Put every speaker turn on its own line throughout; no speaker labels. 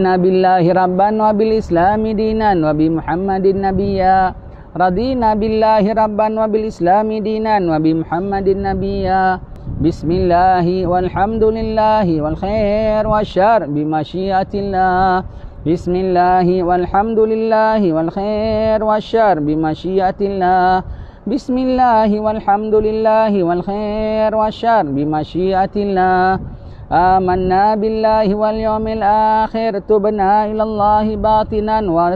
billahi rabban wa bil islami dinan wa bi muhammadin nabiyya. Radina billahi rabban wa bil islami dinan wa bi muhammadin nabiyya. Bismillahi walhamdulillahi wal khair wasyarr bi masyiatillah. Bismillahi walhamdulillahi wal khair wasyarr bi masyiatillah. Bismillahi walhamdulillahi wal khair wasyarr bi masyiatillah. Amanna billahi wal yawmil akhir, tubna ilallahi batinan wa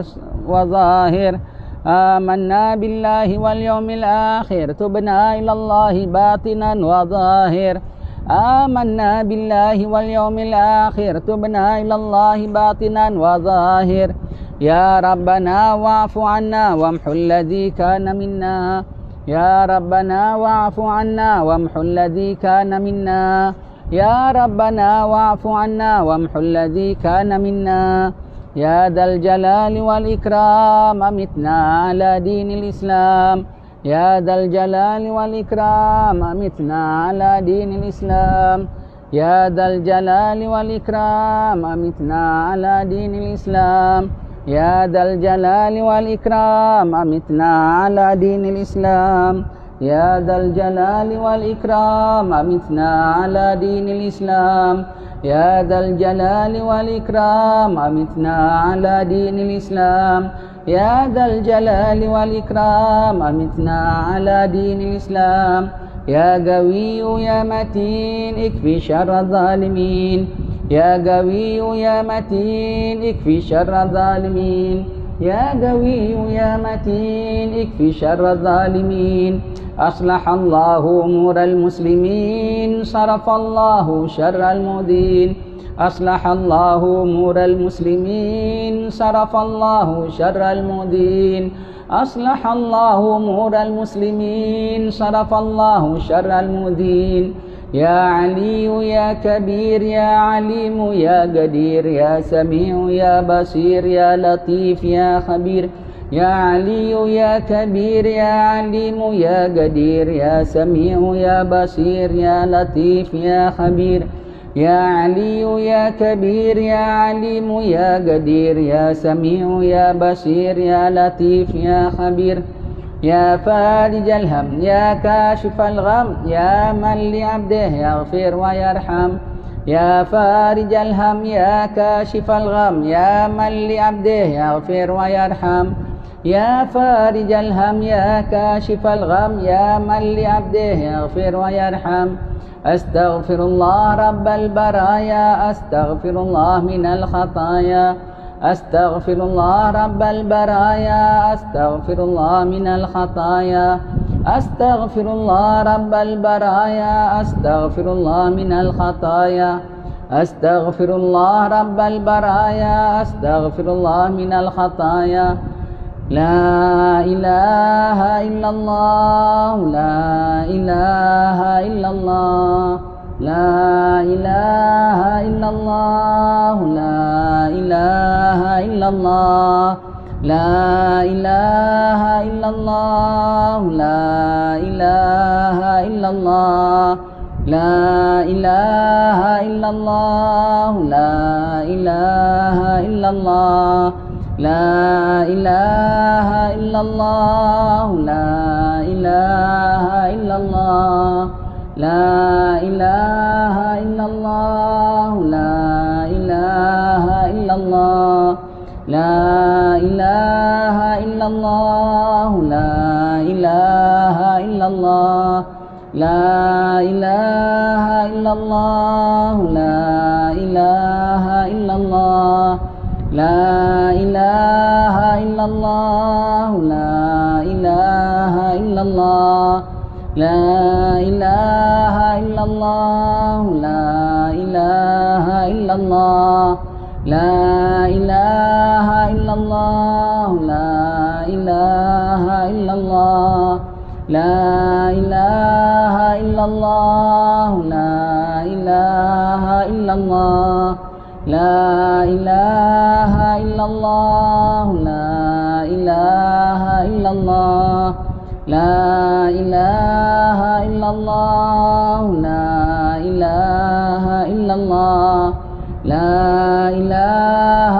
zahir. Amanna billahi wal yawmil akhir, tubna ilallahi batinan wa zahir. Amanna billahi wal yawmil akhir, tubna ilallahi batinan wa zahir. Ya Rabbana wa'fu anna wamhu alladhi kana minna. Ya Rabbana wa'fu anna wamhu alladhi kana minna. Ya Rabbana wa'fu anna wamhu alladhi kana minna. Ya dzal jalali wal ikram amitna ala dinil Islam. Ya dzal jalali wal ikram amitna ala dinil Islam. Ya dzal jalali wal ikram amitna ala dinil Islam. Ya dzal jalali wal ikram amitna ala dinil Islam. Ya dzal jalali wal ikram amitna ala dinil Islam. Ya dzal jalali wal ikram amitna ala dinil Islam. Ya dzal jalali wal ikram amitna ala dinil Islam. Ya Qawiyyu ya Matin ikfi syarra zalimin. Ya Qawiyyu ya Matin ikfi syarra zalimin. Ya Qawiyyu ya Matin ikfi syarra zalimin. Aslahallahu umural muslimin, sarafallahu syarral mudin. Aslahallahu umural muslimin, sarafallahu syarral mudin. Aslahallahu umural muslimin, sarafallahu syarral mudin. Ya Aliyu ya Kabir ya Alimu ya Qadir ya Sami'u ya Basir ya Latif ya Khabir. Ya Aliyu ya Kabir ya Alimu ya Qadir ya Sami'u ya Basir ya Latif ya Khabir. Ya Aliyu ya Kabir ya Alimu ya Qadir ya Sami'u ya Basir ya Latif ya Khabir. Ya Farijal ham ya Kashifal gham ya man li 'abdihi yaghfir wa yarham. Ya Farijal ham ya Kashifal gham ya man li 'abdihi yaghfir wa yarham. Ya Farijal ham ya Kashifal gham ya man li 'abdihi yaghfir wa yarham. Astaghfirullah rabbal baraya, astaghfirullah minal khataya. Astaghfirullah rabbal baraya, astaghfirullah minal khataya. Astaghfirullah rabbal baraya, astaghfirullah minal khataya. Astaghfirullah rabbal baraya, astaghfirullah minal khataya. La ilaha illallah, la ilaha illallah. La ilaha illallah, la ilaha illallah. La ilaha illallah, la ilaha illallah. La ilaha illallah, la ilaha illallah. La ilaha illallah, la ilaha illallah. La ilaha illallah, la ilaha illallah. La ilaha illallah, la ilaha illallah. La ilaha illallah, la ilaha illallah. La ilaha illallah, la ilaha illallah. La ilaha illallah, la ilaha illallah. La ilaha illallah, la ilaha illallah. La ilaha illallah, la ilaha illallah. La ilaha illallah, la ilaha illallah. La ilaha illallah, la ilaha illallah. La ilaha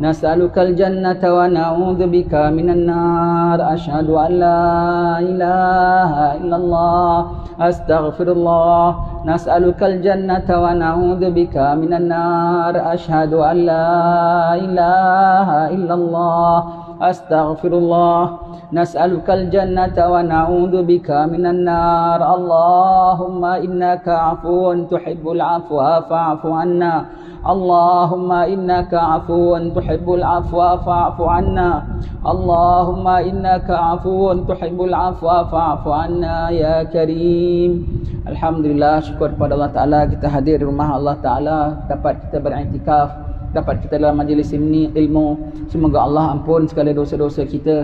nas'alukal jannata wa na'udzubika minan nar. Asyhadu an la ilaha illallah astaghfirullah. Nas'alukal jannata wa na'udzubika minan nar. Asyhadu an la ilaha illallah astaghfirullah. Nas'alukal jannata wa na'udzubika minan nar. Allahumma innaka 'afuwun tuhibbul 'afwa fa'fu 'anna. Allahumma innaka 'afuwun tuhibbul 'afwa fa'fu 'anna. Allahumma innaka 'afuwun tuhibbul 'afwa fa'fu 'anna ya Karim. Alhamdulillah, syukur kepada Allah Ta'ala kita hadir di rumah Allah Ta'ala, dapat kita beriktikaf, dapat kita dalam majlis ini ilmu. Semoga Allah ampun segala dosa-dosa kita.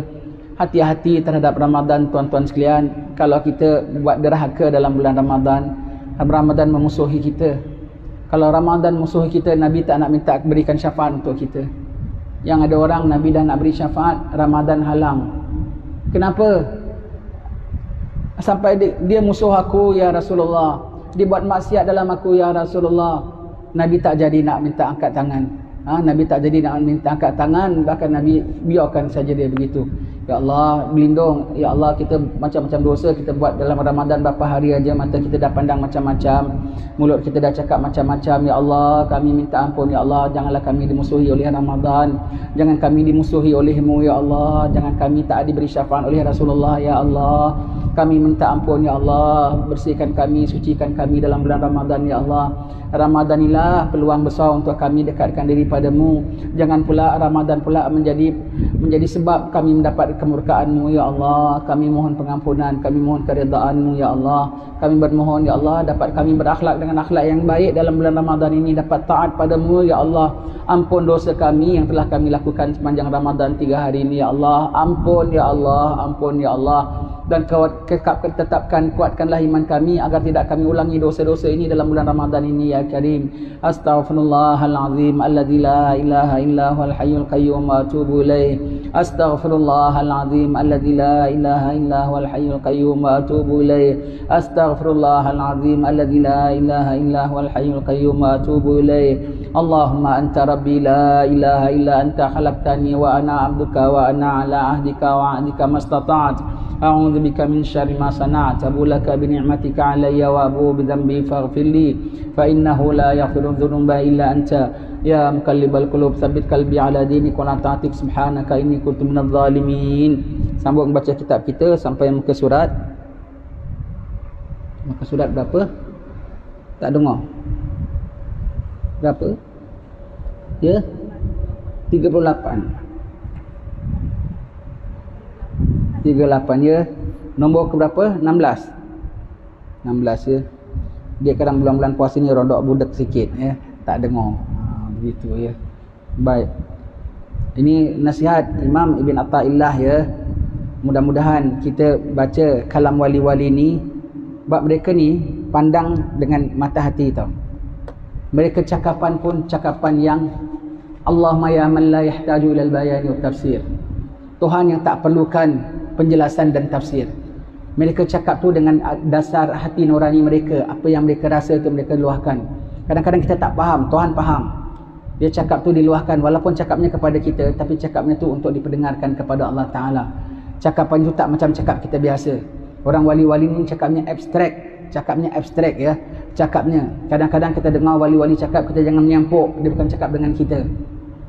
Hati-hati terhadap Ramadan tuan-tuan sekalian. Kalau kita buat derhaka dalam bulan Ramadan memusuhi kita. Kalau Ramadan musuhi kita, Nabi tak nak minta berikan syafaat untuk kita. Yang ada orang Nabi dah nak beri syafaat, Ramadan halang. Kenapa? Sampai dia musuh aku ya Rasulullah, dia buat maksiat dalam aku ya Rasulullah. Nabi tak jadi nak minta angkat tangan. Nabi tak jadi nak minta angkat tangan, bahkan Nabi biarkan saja dia begitu. Ya Allah, berlindung. Ya Allah, kita macam-macam dosa kita buat dalam Ramadan berapa hari aja, mata kita dah pandang macam-macam, mulut kita dah cakap macam-macam. Ya Allah, kami minta ampun. Ya Allah, janganlah kami dimusuhi oleh Ramadan. Jangan kami dimusuhi oleh-Mu ya Allah. Jangan kami tak diberi syafaat oleh Rasulullah ya Allah. Kami minta ampun ya Allah. Bersihkan kami, sucikan kami dalam bulan Ramadan ya Allah. Ramadan inilah peluang besar untuk kami dekatkan diri padamu. Jangan pula Ramadan pula menjadi sebab kami mendapat kemurkaan-Mu ya Allah. Kami mohon pengampunan, kami mohon keridaan-Mu ya Allah. Kami bermohon ya Allah, dapat kami berakhlak dengan akhlak yang baik dalam bulan Ramadan ini, dapat taat padamu ya Allah. Ampun dosa kami yang telah kami lakukan sepanjang Ramadan 3 hari ini ya Allah. Ampun ya Allah, ampun ya Allah. Dan tetapkan, kuatkanlah iman kami agar tidak kami ulangi dosa-dosa ini dalam bulan Ramadan ini ya Karim. Astaghfirullahalazim alladzi la ilaha illa huwal hayyul qayyum wa atubu ilaih. Astaghfirullahalazim alladzi la ilaha illa huwal hayyul qayyum wa atubu ilaih. Astaghfirullahalazim alladzi la ilaha illa huwal hayyul qayyum wa atubu ilaih. Allahumma anta rabbi la ilaha illa anta khalaqtani wa ana 'abduka wa ana 'ala 'ahdika wa 'adika mastata'tu. A'udzu bika min syarri ma sana'tu. Abu laka bi ni'matika 'alayya wa abu bi dhanbi faghfir li fa innahu la yaghfiru dzunuba illa anta ya muqallibal qulub tsabbit qalbi 'ala dinik wa la ta'tik subhanaka inni kuntu minadh dhalimin. Sambung baca kitab kita sampai muka surat berapa? Tak dengar. Berapa? Ya? 38 ya. Nombor ke berapa? 16 ya. Dia kadang bulan-bulan puasa ni rodok budak sikit ya, tak dengar. Begitu ya. Baik. Ini nasihat Imam Ibn Atha'illah ya. Mudah-mudahan kita baca kalam wali-wali ni, bab mereka ni pandang dengan mata hati tau. Mereka cakapan pun cakapan yang Allahumma ya man la yahtaju ilal bayani wa tafsir. Tuhan yang tak perlukan penjelasan dan tafsir. Mereka cakap tu dengan dasar hati nurani mereka. Apa yang mereka rasa tu mereka luahkan. Kadang-kadang kita tak faham, Tuhan faham. Dia cakap tu diluahkan, walaupun cakapnya kepada kita, tapi cakapnya tu untuk diperdengarkan kepada Allah Ta'ala. Cakapan tu tak macam cakap kita biasa. Orang wali-wali ni cakapnya abstrak. Cakapnya abstrak ya. Cakapnya, kadang-kadang kita dengar wali-wali cakap, kita jangan menyampuk. Dia bukan cakap dengan kita.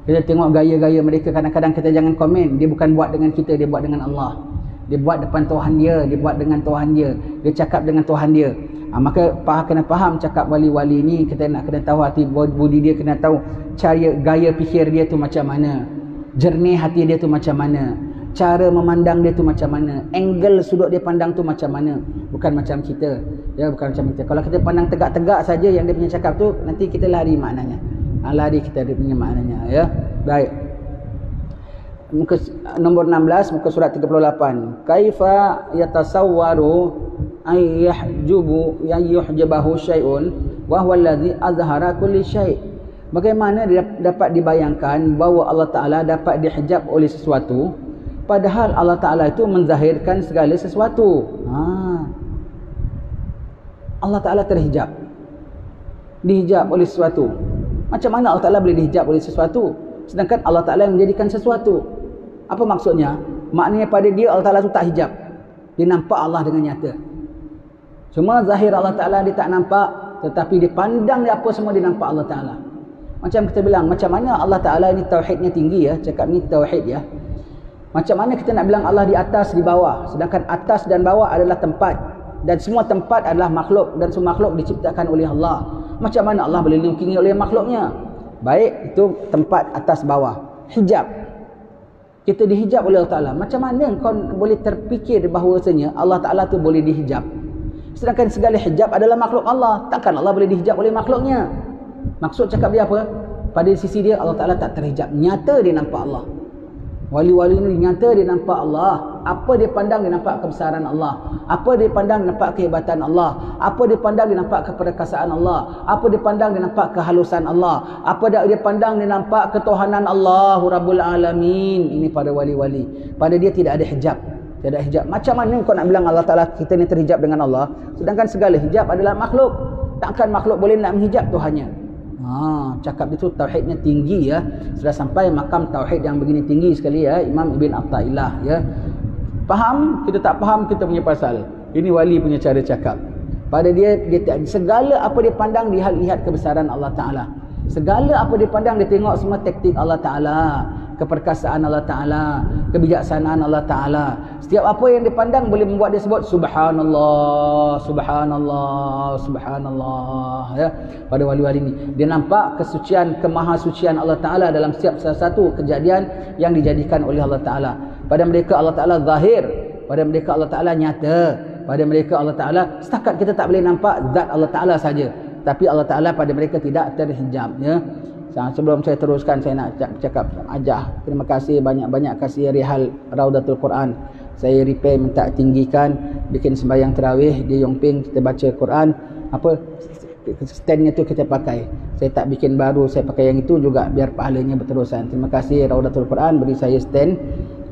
Kita tengok gaya-gaya mereka, kadang-kadang kita jangan komen. Dia bukan buat dengan kita, dia buat dengan Allah. Dia buat depan Tuhan dia, dia buat dengan Tuhan dia. Dia cakap dengan Tuhan dia. Maka kena faham cakap wali-wali ni. Kita nak kena tahu hati budi dia, kena tahu cara gaya fikir dia tu macam mana, jernih hati dia tu macam mana, cara memandang dia tu macam mana, angle sudut dia pandang tu macam mana. Bukan macam kita ya, bukan macam kita. Kalau kita pandang tegak-tegak saja yang dia punya cakap tu, nanti kita lari maknanya. Lari kita dia punya maknanya ya. Baik. Muka nombor 16, muka surat 38. Kaifa yatasawwaru ay yuhjabahu syai'un wa huwa allazi azhara kulli syai'. Bagaimana dapat dibayangkan bahawa Allah Ta'ala dapat dihijab oleh sesuatu, padahal Allah Ta'ala itu menzahirkan segala sesuatu. Allah Ta'ala terhijab, dihijab oleh sesuatu. Macam mana Allah Ta'ala boleh dihijab oleh sesuatu? Sedangkan Allah Ta'ala yang menjadikan sesuatu. Apa maksudnya? Maknanya pada dia Allah Ta'ala tu tak hijab. Dia nampak Allah dengan nyata. Cuma zahir Allah Ta'ala dia tak nampak, tetapi dia pandang dia apa semua dia nampak Allah Ta'ala. Macam kita bilang, macam mana Allah Ta'ala ni tauhidnya tinggi ya, cakap ni tauhid ya. Macam mana kita nak bilang Allah di atas, di bawah, sedangkan atas dan bawah adalah tempat, dan semua tempat adalah makhluk, dan semua makhluk diciptakan oleh Allah. Macam mana Allah boleh dilindungi oleh makhluknya? Baik, itu tempat atas bawah. Hijab, kita dihijab oleh Allah Ta'ala. Macam mana kau boleh terfikir bahawasanya Allah Ta'ala tu boleh dihijab? Sedangkan segala hijab adalah makhluk Allah. Takkan Allah boleh dihijab oleh makhluknya? Maksud cakap dia apa? Pada sisi dia Allah Ta'ala tak terhijab. Nyata dia nampak Allah. Wali-wali ni nyata dia nampak Allah. Apa dia pandang dia nampak kebesaran Allah. Apa dia pandang dia nampak kehebatan Allah. Apa dia pandang dia nampak keperkasaan Allah. Apa dia pandang dia nampak kehalusan Allah. Apa dia pandang dia nampak ketuhanan Allah Rabbul Alamin. Ini pada wali-wali. Pada dia tidak ada hijab. Tidak ada hijab. Macam mana kau nak bilang Allah Ta'ala kita ni terhijab dengan Allah, sedangkan segala hijab adalah makhluk? Takkan makhluk boleh nak menghijab Tuhannya? Cakap itu tauhidnya tinggi ya. Sudah sampai makam tauhid yang begini tinggi sekali ya, Imam Ibn Athaillah ya. Faham? Kita tak faham kita punya pasal. Ini wali punya cara cakap. Pada dia segala apa dia pandang dia lihat kebesaran Allah Ta'ala. Segala apa dia pandang dia tengok semua taktik Allah Ta'ala, keperkasaan Allah Ta'ala, kebijaksanaan Allah Ta'ala. Setiap apa yang dipandang boleh membuat dia sebut Subhanallah, Subhanallah, Subhanallah ya. Pada wali-wali ini dia nampak kesucian, kemahasucian Allah Ta'ala dalam setiap salah satu kejadian yang dijadikan oleh Allah Ta'ala. Pada mereka Allah Ta'ala zahir, pada mereka Allah Ta'ala nyata, pada mereka Allah Ta'ala setakat kita tak boleh nampak zat Allah Ta'ala saja, tapi Allah Ta'ala pada mereka tidak terhijab ya. Sebelum saya teruskan, saya nak cakap ajah. Terima kasih banyak-banyak kasih Rihal Raudatul Quran. Saya repair minta tinggikan, bikin sembahyang tarawih di Yongping, kita baca Quran. Apa standnya tu kita pakai. Saya tak bikin baru, saya pakai yang itu juga biar pahalanya berterusan. Terima kasih Raudatul Quran beri saya stand.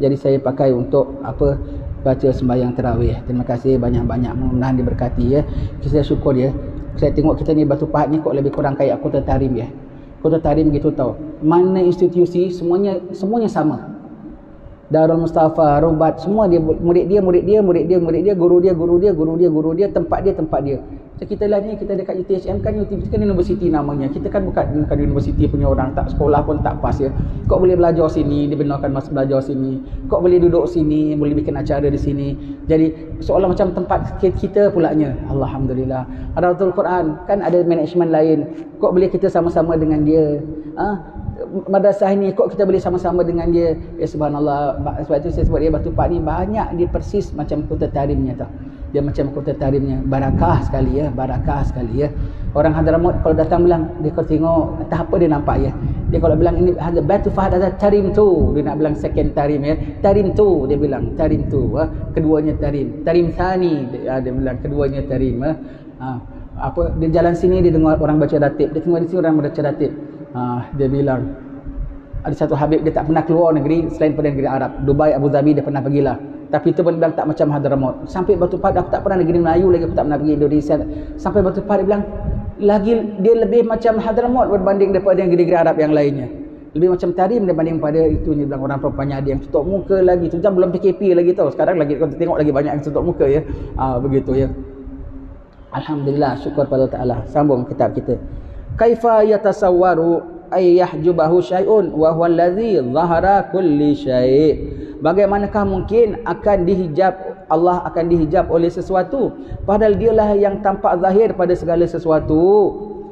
Jadi saya pakai untuk apa baca sembahyang tarawih. Terima kasih banyak-banyak, mudah-mudahan diberkati ya. Saya syukur ya. Saya tengok kita ni Batu Pahat ni kok lebih kurang kayak Kota Tarim ya. Kota Tarim gitu tahu. Mana institusi semuanya sama. Darul Mustafa, Rubat, semua dia murid dia, guru dia, tempat dia. Macam kita lah ni, kita dekat UTHM kan, UTHM kan universiti namanya. Kita kan bukan universiti punya orang, tak sekolah pun tak pas ya. Kok boleh belajar sini, dibenarkan masa belajar sini. Kok boleh duduk sini, boleh bikin acara di sini. Jadi seolah macam tempat kita pulaknya. Alhamdulillah. Raudatul Quran kan ada manajemen lain. Kok boleh kita sama-sama dengan dia? Madrasah ini kok kita boleh sama-sama dengan dia? Ya subhanallah. Sebab itu saya sebut dia Batu Pahat ni banyak dia persis macam Kota Tarimnya tau. Dia macam Kota Tarimnya, barakah sekali ya, barakah sekali ya. Orang Hadramaut kalau datang bilang, dia kalau tengok entah apa dia nampak ya. Dia kalau bilang ini ada Batu Pahat ada Tarim tu, dia nak bilang second Tarim ya. Tarim tu dia bilang, Tarim tu keduanya Tarim. Tarim Thani dia bilang keduanya Tarim apa dia jalan sini dia dengar orang baca ratib, dia tengok di sini orang baca ratib. Dia bilang ada satu Habib dia tak pernah keluar negeri selain pada negeri Arab. Dubai, Abu Dhabi dia pernah pergilah. Tapi itu pun bilang tak macam Hadramaut. Sampai Batu Pahat aku tak pernah negeri Melayu lagi, aku tak pernah pergi Indonesia. Sampai Batu Pahat dia bilang lagi dia lebih macam Hadramaut berbanding daripada negeri-negeri Arab yang lainnya. Lebih macam Tarim berbanding pada itu ni bilang orang perempuannya ada yang tutup muka lagi. Tu belum PKP lagi tau. Sekarang lagi kau tengok lagi banyak yang tutup muka ya. Begitu ya. Alhamdulillah, syukur pada Allah Ta'ala. Sambung kitab kita. Kaifa yatasawwaru ay yahjubahu syai'un wa huwa allazi zahara kulli syai'. Bagaimanakah mungkin akan dihijab, Allah akan dihijab oleh sesuatu padahal dialah yang tampak zahir pada segala sesuatu.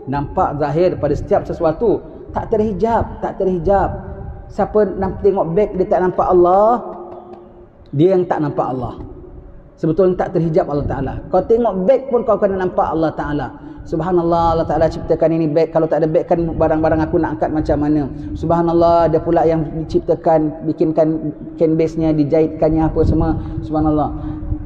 Nampak zahir pada setiap sesuatu, tak terhijab. Siapa nak tengok beg dia tak nampak Allah, dia yang tak nampak Allah. Sebetulnya tak terhijab Allah Ta'ala. Kau tengok beg pun kau kena nampak Allah Ta'ala. Subhanallah, Allah Ta'ala ciptakan ini beg. Kalau tak ada beg kan barang-barang aku nak angkat macam mana. Subhanallah, ada pula yang diciptakan, bikinkan canvasnya, dijahitkannya apa semua. Subhanallah.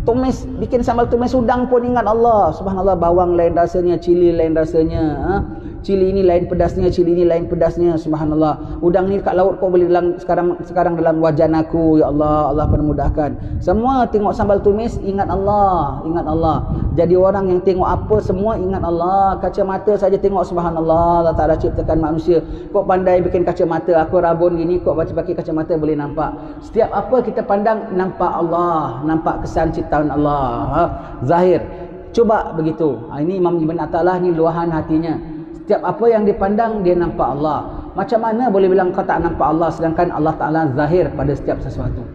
Tumis, bikin sambal tumis udang pun ingat Allah. Subhanallah, bawang lain rasanya, cili lain rasanya. Cili ini lain pedasnya, cili ini lain pedasnya, subhanallah. Udang ni kat laut kau boleh dalam sekarang dalam wajan aku, ya Allah, Allah permudahkan. Semua tengok sambal tumis, ingat Allah, ingat Allah. Jadi orang yang tengok apa semua ingat Allah. Kacamata saja tengok, subhanallah, Allah Taala ciptakan manusia. Kau pandai bikin kacamata, aku rabun gini, kau baca pakai kacamata boleh nampak. Setiap apa kita pandang nampak Allah, nampak kesan ciptaan Allah, zahir. Coba begitu. Ini Imam Ibn Athaillah ni luahan hatinya. Setiap apa yang dipandang dia nampak Allah. Macam mana boleh bilang kau tak nampak Allah sedangkan Allah Ta'ala zahir pada setiap sesuatu?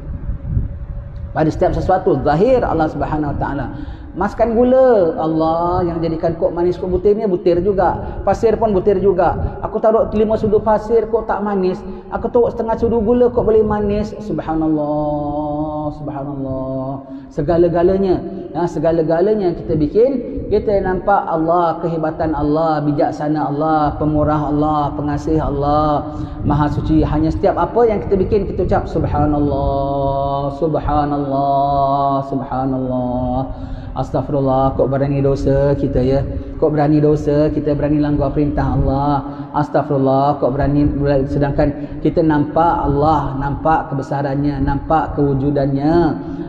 Pada setiap sesuatu zahir Allah Subhanahu Wa Ta'ala. Maskan gula, Allah yang jadikan kok manis, kok butirnya butir juga. Pasir pun butir juga. Aku taruh 5 sudu pasir kok tak manis. Aku taruh setengah sudu gula kok boleh manis. Subhanallah, subhanallah. Segala-galanya, segala-galanya kita bikin, kita nampak Allah, kehebatan Allah, bijaksana Allah, pemurah Allah, pengasih Allah, Maha Suci. Hanya setiap apa yang kita bikin kita ucap subhanallah, subhanallah, subhanallah. Astaghfirullah, kok berani dosa kita ya. Kok berani dosa, kita berani langgar perintah Allah. Astaghfirullah, kok berani, sedangkan kita nampak Allah, nampak kebesarannya, nampak kewujudannya,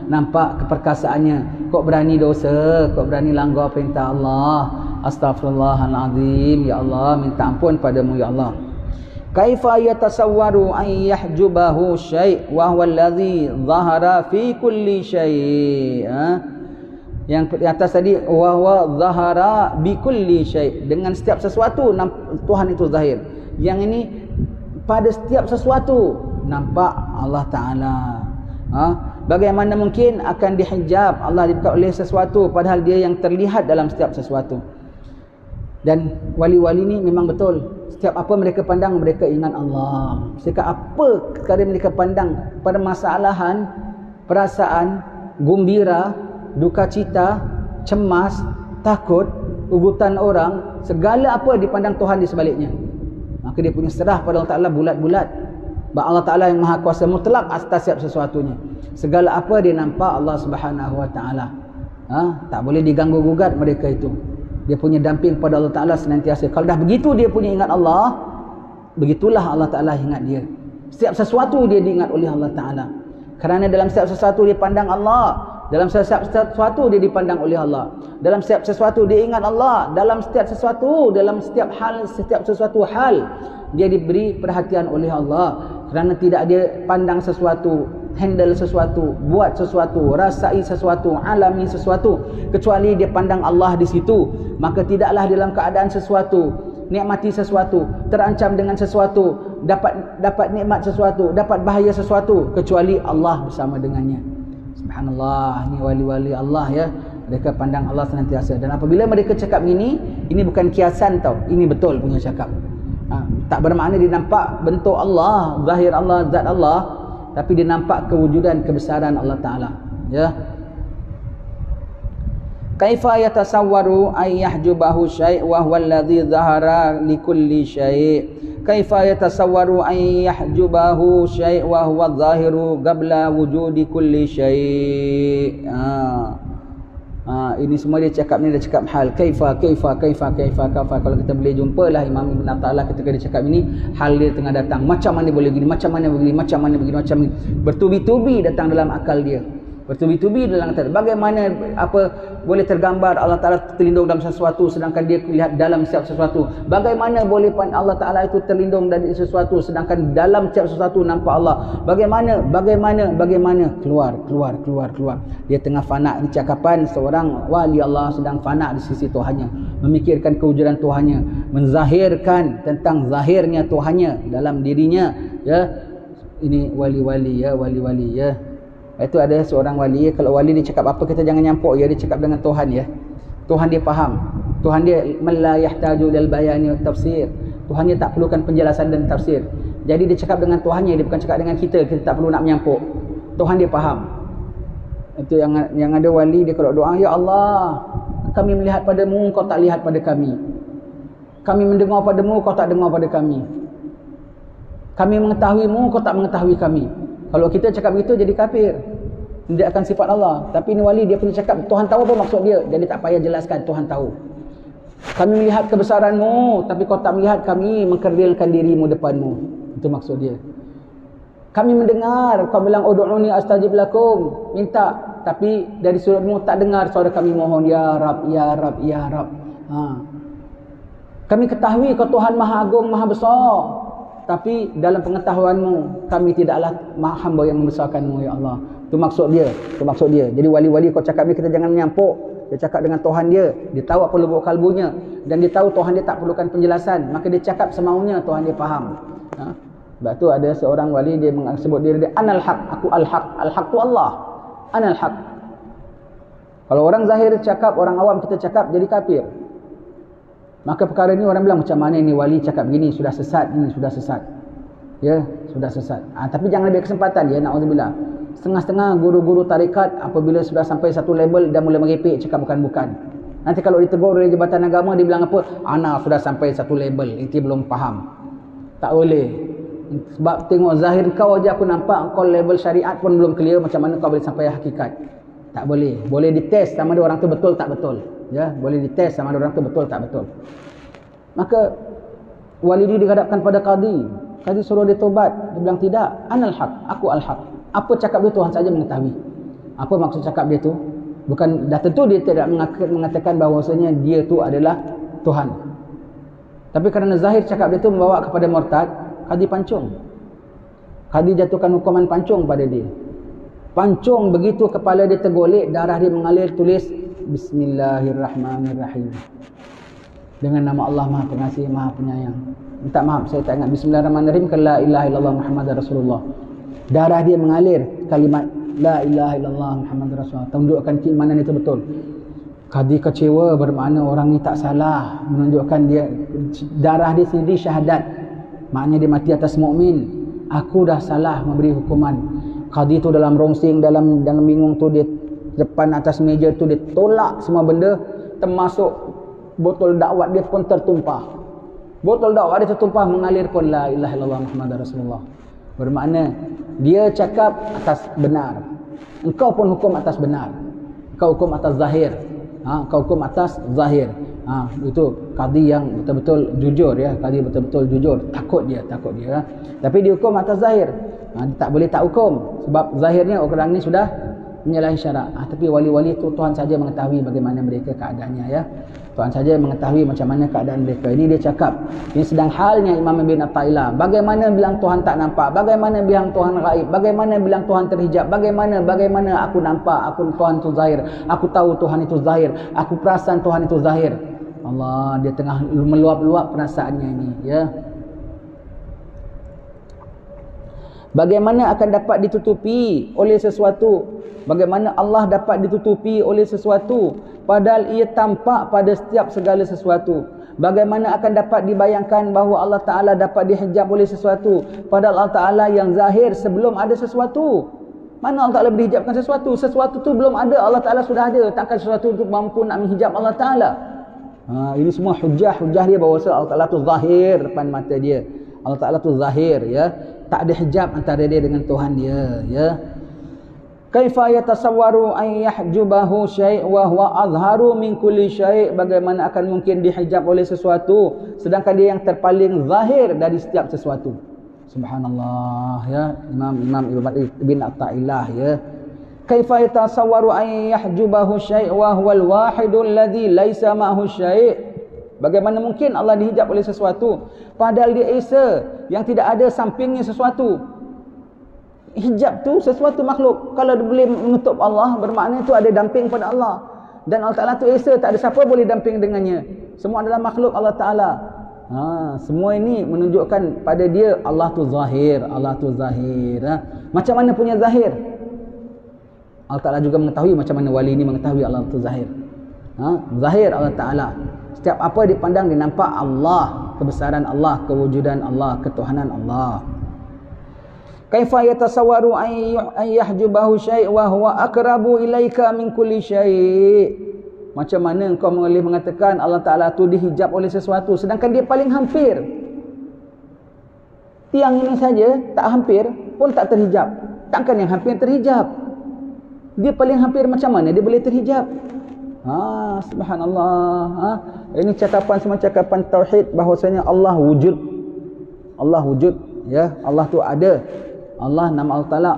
nampak keperkasaannya. Kok berani dosa, kok berani langgar perintah Allah. Astaghfirullahalazim, ya Allah, minta ampun padamu ya Allah. Kaifa yatasawwaru an yahjubahu syai' wa huwa allazi dhahara fi kulli syai'. Yang di atas tadi wa zahara bi kulli syai', dengan setiap sesuatu Tuhan itu zahir. Yang ini pada setiap sesuatu nampak Allah Taala. Bagaimana mungkin akan dihijab Allah dibuka oleh sesuatu padahal dia yang terlihat dalam setiap sesuatu. Dan wali-wali ni memang betul, setiap apa mereka pandang mereka ingat Allah. Setiap apa perkara mereka pandang, permasalahan, perasaan, gembira, duka cita, cemas, takut, ugutan orang, segala apa dipandang Tuhan di sebaliknya. Maka dia punya serah pada Allah Ta'ala bulat-bulat. Bahawa Allah Ta'ala yang maha kuasa mutlak atas setiap sesuatunya. Segala apa dia nampak Allah Subhanahu Wa Ta'ala. Tak boleh diganggu-gugat mereka itu. Dia punya damping pada Allah Ta'ala senantiasa. Kalau dah begitu dia punya ingat Allah, begitulah Allah Ta'ala ingat dia. Setiap sesuatu dia diingat oleh Allah Ta'ala. Kerana dalam setiap sesuatu dia pandang Allah. Dalam setiap sesuatu dia dipandang oleh Allah. Dalam setiap sesuatu dia ingat Allah. Dalam setiap sesuatu, dalam setiap hal, setiap sesuatu hal dia diberi perhatian oleh Allah. Kerana tidak dia pandang sesuatu, handle sesuatu, buat sesuatu, rasai sesuatu, alami sesuatu, kecuali dia pandang Allah di situ. Maka tidaklah dalam keadaan sesuatu, nikmati sesuatu, terancam dengan sesuatu, dapat nikmat sesuatu, dapat bahaya sesuatu, kecuali Allah bersama dengannya. Subhanallah, ini wali-wali Allah ya. Mereka pandang Allah senantiasa. Dan apabila mereka cakap gini, ini bukan kiasan tau, ini betul punya cakap. Tak bermakna dia nampak bentuk Allah, zahir Allah, zat Allah, tapi dia nampak kewujudan kebesaran Allah Ta'ala ya. Kaifa yatasawwaru ay yahjubahu syai' wa huwa alladhi dhahara likulli syai'. Kaifa yatasawwaru ay yahjubahu syai' wa huwa adh-dhahiru qabla wujudi kulli syai'. Ini semua dia cakap ni, dia cakap hal kaifa. Kalau kita boleh jumpalah Imam Ibn Athaillah ketika dia cakap ini, hal dia tengah datang. Macam mana boleh gini, macam mana begini, macam mana begini, macam ni. Bertubi-tubi datang dalam akal dia. Bertubi-tubi dalam kata, bagaimana apa boleh tergambar Allah Ta'ala terlindung dalam sesuatu sedangkan dia lihat dalam setiap sesuatu. Bagaimana boleh Allah Ta'ala itu terlindung dari sesuatu sedangkan dalam setiap sesuatu nampak Allah. Bagaimana keluar. Dia tengah fana. Ini cakapan seorang wali Allah sedang fana di sisi Tuhannya, memikirkan kewujudan Tuhannya, menzahirkan tentang zahirnya Tuhannya dalam dirinya ya. Ini wali-wali ya, wali-wali ya. Itu ada seorang wali, kalau wali dia cakap apa kita jangan nyampuk ya, dia cakap dengan Tuhan ya. Tuhan dia faham. Tuhan dia man la yahtaju lil bayani wa tafsir. Tuhan dia tak perlukan penjelasan dan tafsir. Jadi dia cakap dengan Tuhannya, dia bukan cakap dengan kita tak perlu nak menyampuk. Tuhan dia faham. Itu yang ada wali dia kalau doa, ya Allah, kami melihat padamu, kau tak lihat pada kami. Kami mendengar padamu, kau tak dengar pada kami. Kami mengetahuimu, kau tak mengetahui kami. Kalau kita cakap begitu jadi kafir. Tidak akan sifat Allah. Tapi ini wali dia punya cakap, Tuhan tahu apa maksud dia. Jadi tak payah jelaskan, Tuhan tahu. Kami melihat kebesaran-Mu, tapi Kau tak melihat kami mengkerdilkan dirimu depan-Mu. Itu maksud dia. Kami mendengar Kau bilang ud'uni astajib lakum, minta, tapi dari sudut-Mu tak dengar suara kami mohon, ya Rab, ya Rab, ya Rab. Kami ketahui Kau Tuhan Maha Agung, Maha Besar, tapi dalam pengetahuan-Mu kami tidaklah hamba yang membesarkan-Mu, ya Allah. Itu maksud dia, itu maksud dia. Jadi wali-wali Kau cakap ni, kita jangan menyampuk. Dia cakap dengan Tuhan dia tahu apa lubuk kalbunya, dan dia tahu Tuhan dia tak perlukan penjelasan, maka dia cakap semaunya, Tuhan dia faham. Sebab tu ada seorang wali dia sebut diri dia anal haq, aku al-haq. Al-haq tu Allah, anal haq. Kalau orang zahir cakap, orang awam kita cakap, jadi kafir. Maka perkara ni orang bilang macam mana ni wali cakap gini, sudah sesat, ini sudah sesat. Ya, sudah sesat. Tapi jangan ambil kesempatan ya, na'udzubillah. Setengah-setengah guru-guru tarikat apabila sudah sampai satu label dah mula merepek, cakap bukan-bukan. Nanti kalau ditegur oleh Jabatan Agama, dia bilang apa? Ana sudah sampai satu label, inti belum faham. Tak boleh. Sebab tengok zahir kau aja aku nampak kau label syariat pun belum clear, macam mana kau boleh sampai hakikat? Tak boleh. Boleh dites sama ada orang tu betul tak betul. Ya, boleh dites sama ada orang tu betul tak betul. Maka wali ini dihadapkan pada qadi. Qadi suruh dia tobat. Dia bilang tidak, anal haq, aku al-haq. Apa cakap dia Tuhan saja mengetahui. Apa maksud cakap dia tu? Bukan, dah tentu dia tidak mengatakan bahawasanya dia tu adalah Tuhan. Tapi kerana zahir cakap dia tu membawa kepada murtad, qadi pancung. Qadi jatuhkan hukuman pancung pada dia. Pancung begitu kepala dia tergolek, darah dia mengalir, tulis Bismillahirrahmanirrahim. Dengan nama Allah Maha Pengasih, Maha Penyayang. Minta maaf, saya tak ingat. Bismillahirrahmanirrahim ke la ilaha illallah Muhammadar Rasulullah. Darah dia mengalir, kalimat la ilaha illallah Muhammadar Rasulullah, tunjukkan keimanan itu betul. Qadi kecewa, bermakna orang ni tak salah, menunjukkan dia darah dia sendiri syahadat, maknanya dia mati atas mukmin. Aku dah salah memberi hukuman. Qadi tu dalam rongsing, dalam bingung tu, dia depan atas meja tu dia tolak semua benda, termasuk botol dakwat dia pun tertumpah. Botol dakwat dia tertumpah, mengalir pun la ilaha illallah Muhammadar Rasulullah. Bermakna dia cakap atas benar, engkau pun hukum atas benar, engkau hukum atas zahir. Engkau hukum atas zahir. Itu qadi yang betul-betul jujur ya, qadi betul-betul jujur, takut dia. Tapi dia hukum atas zahir. Dia tak boleh tak hukum sebab zahirnya orang ni sudah menyalahi syarak. Tapi wali-wali itu Tuhan saja mengetahui bagaimana mereka keadaannya ya. Tuhan saja mengetahui macam mana keadaan mereka. Ini dia cakap, ini sedang halnya Imam Ibn Atta'ilah. Bagaimana bilang Tuhan tak nampak? Bagaimana bilang Tuhan gaib? Bagaimana bilang Tuhan terhijab? Bagaimana aku nampak, aku Tuhan itu zahir. Aku tahu Tuhan itu zahir. Aku perasan Tuhan itu zahir. Allah, dia tengah meluap-luap perasaannya ini ya. Bagaimana akan dapat ditutupi oleh sesuatu? Bagaimana Allah dapat ditutupi oleh sesuatu padahal ia tampak pada setiap segala sesuatu? Bagaimana akan dapat dibayangkan bahawa Allah Ta'ala dapat dihijab oleh sesuatu padahal Allah Ta'ala yang zahir sebelum ada sesuatu? Mana Allah Ta'ala berhijabkan sesuatu? Sesuatu tu belum ada, Allah Ta'ala sudah ada. Takkan sesuatu itu mampu nak menghijab Allah Ta'ala? Ini semua hujah dia bahawa Allah Ta'ala tu zahir depan mata dia. Allah Ta'ala tu zahir ya. Tak ada hijab antara dia dengan Tuhan dia ya. Kaifa yatasawwaru an yahjubahu syai' wa huwa azharu min kulli syai'? Bagaimana akan mungkin dihijab oleh sesuatu sedangkan dia yang terpaling zahir dari setiap sesuatu? Subhanallah ya. Imam Ibn Atta'ilah ya. Kaifa yatasawwaru an yahjubahu syai' wa huwal wahidul ladzi laisa ma'hu syai'? Bagaimana mungkin Allah dihijab oleh sesuatu padahal dia esa yang tidak ada sampingnya sesuatu? Hijab tu sesuatu makhluk. Kalau dia boleh menutup Allah, bermakna itu ada damping pada Allah. Dan Allah Ta'ala tu esa, tak ada siapa boleh damping dengannya. Semua adalah makhluk Allah Ta'ala. Semua ini menunjukkan pada dia Allah tu zahir. Allah tu zahir. Macam mana punya zahir? Allah Ta'ala juga mengetahui macam mana wali ini mengetahui Allah tu zahir. Zahir Allah Ta'ala. Setiap apa dipandang dinampak Allah, kebesaran Allah, kewujudan Allah, ketuhanan Allah. Kaifa yatasawwaru an yahjubahu syai' wa huwa aqrabu ilaika min kulli syai'? Macam mana engkau boleh mengatakan Allah Ta'ala tu dihijab oleh sesuatu sedangkan dia paling hampir? Tiang ini saja tak hampir pun tak terhijab. Takkan yang hampir terhijab? Dia paling hampir, macam mana dia boleh terhijab? Subhanallah. Ini cakapan semua cakapan tauhid bahwasanya Allah wujud. Allah wujud, ya. Allah tu ada. Allah, nama Allah Taala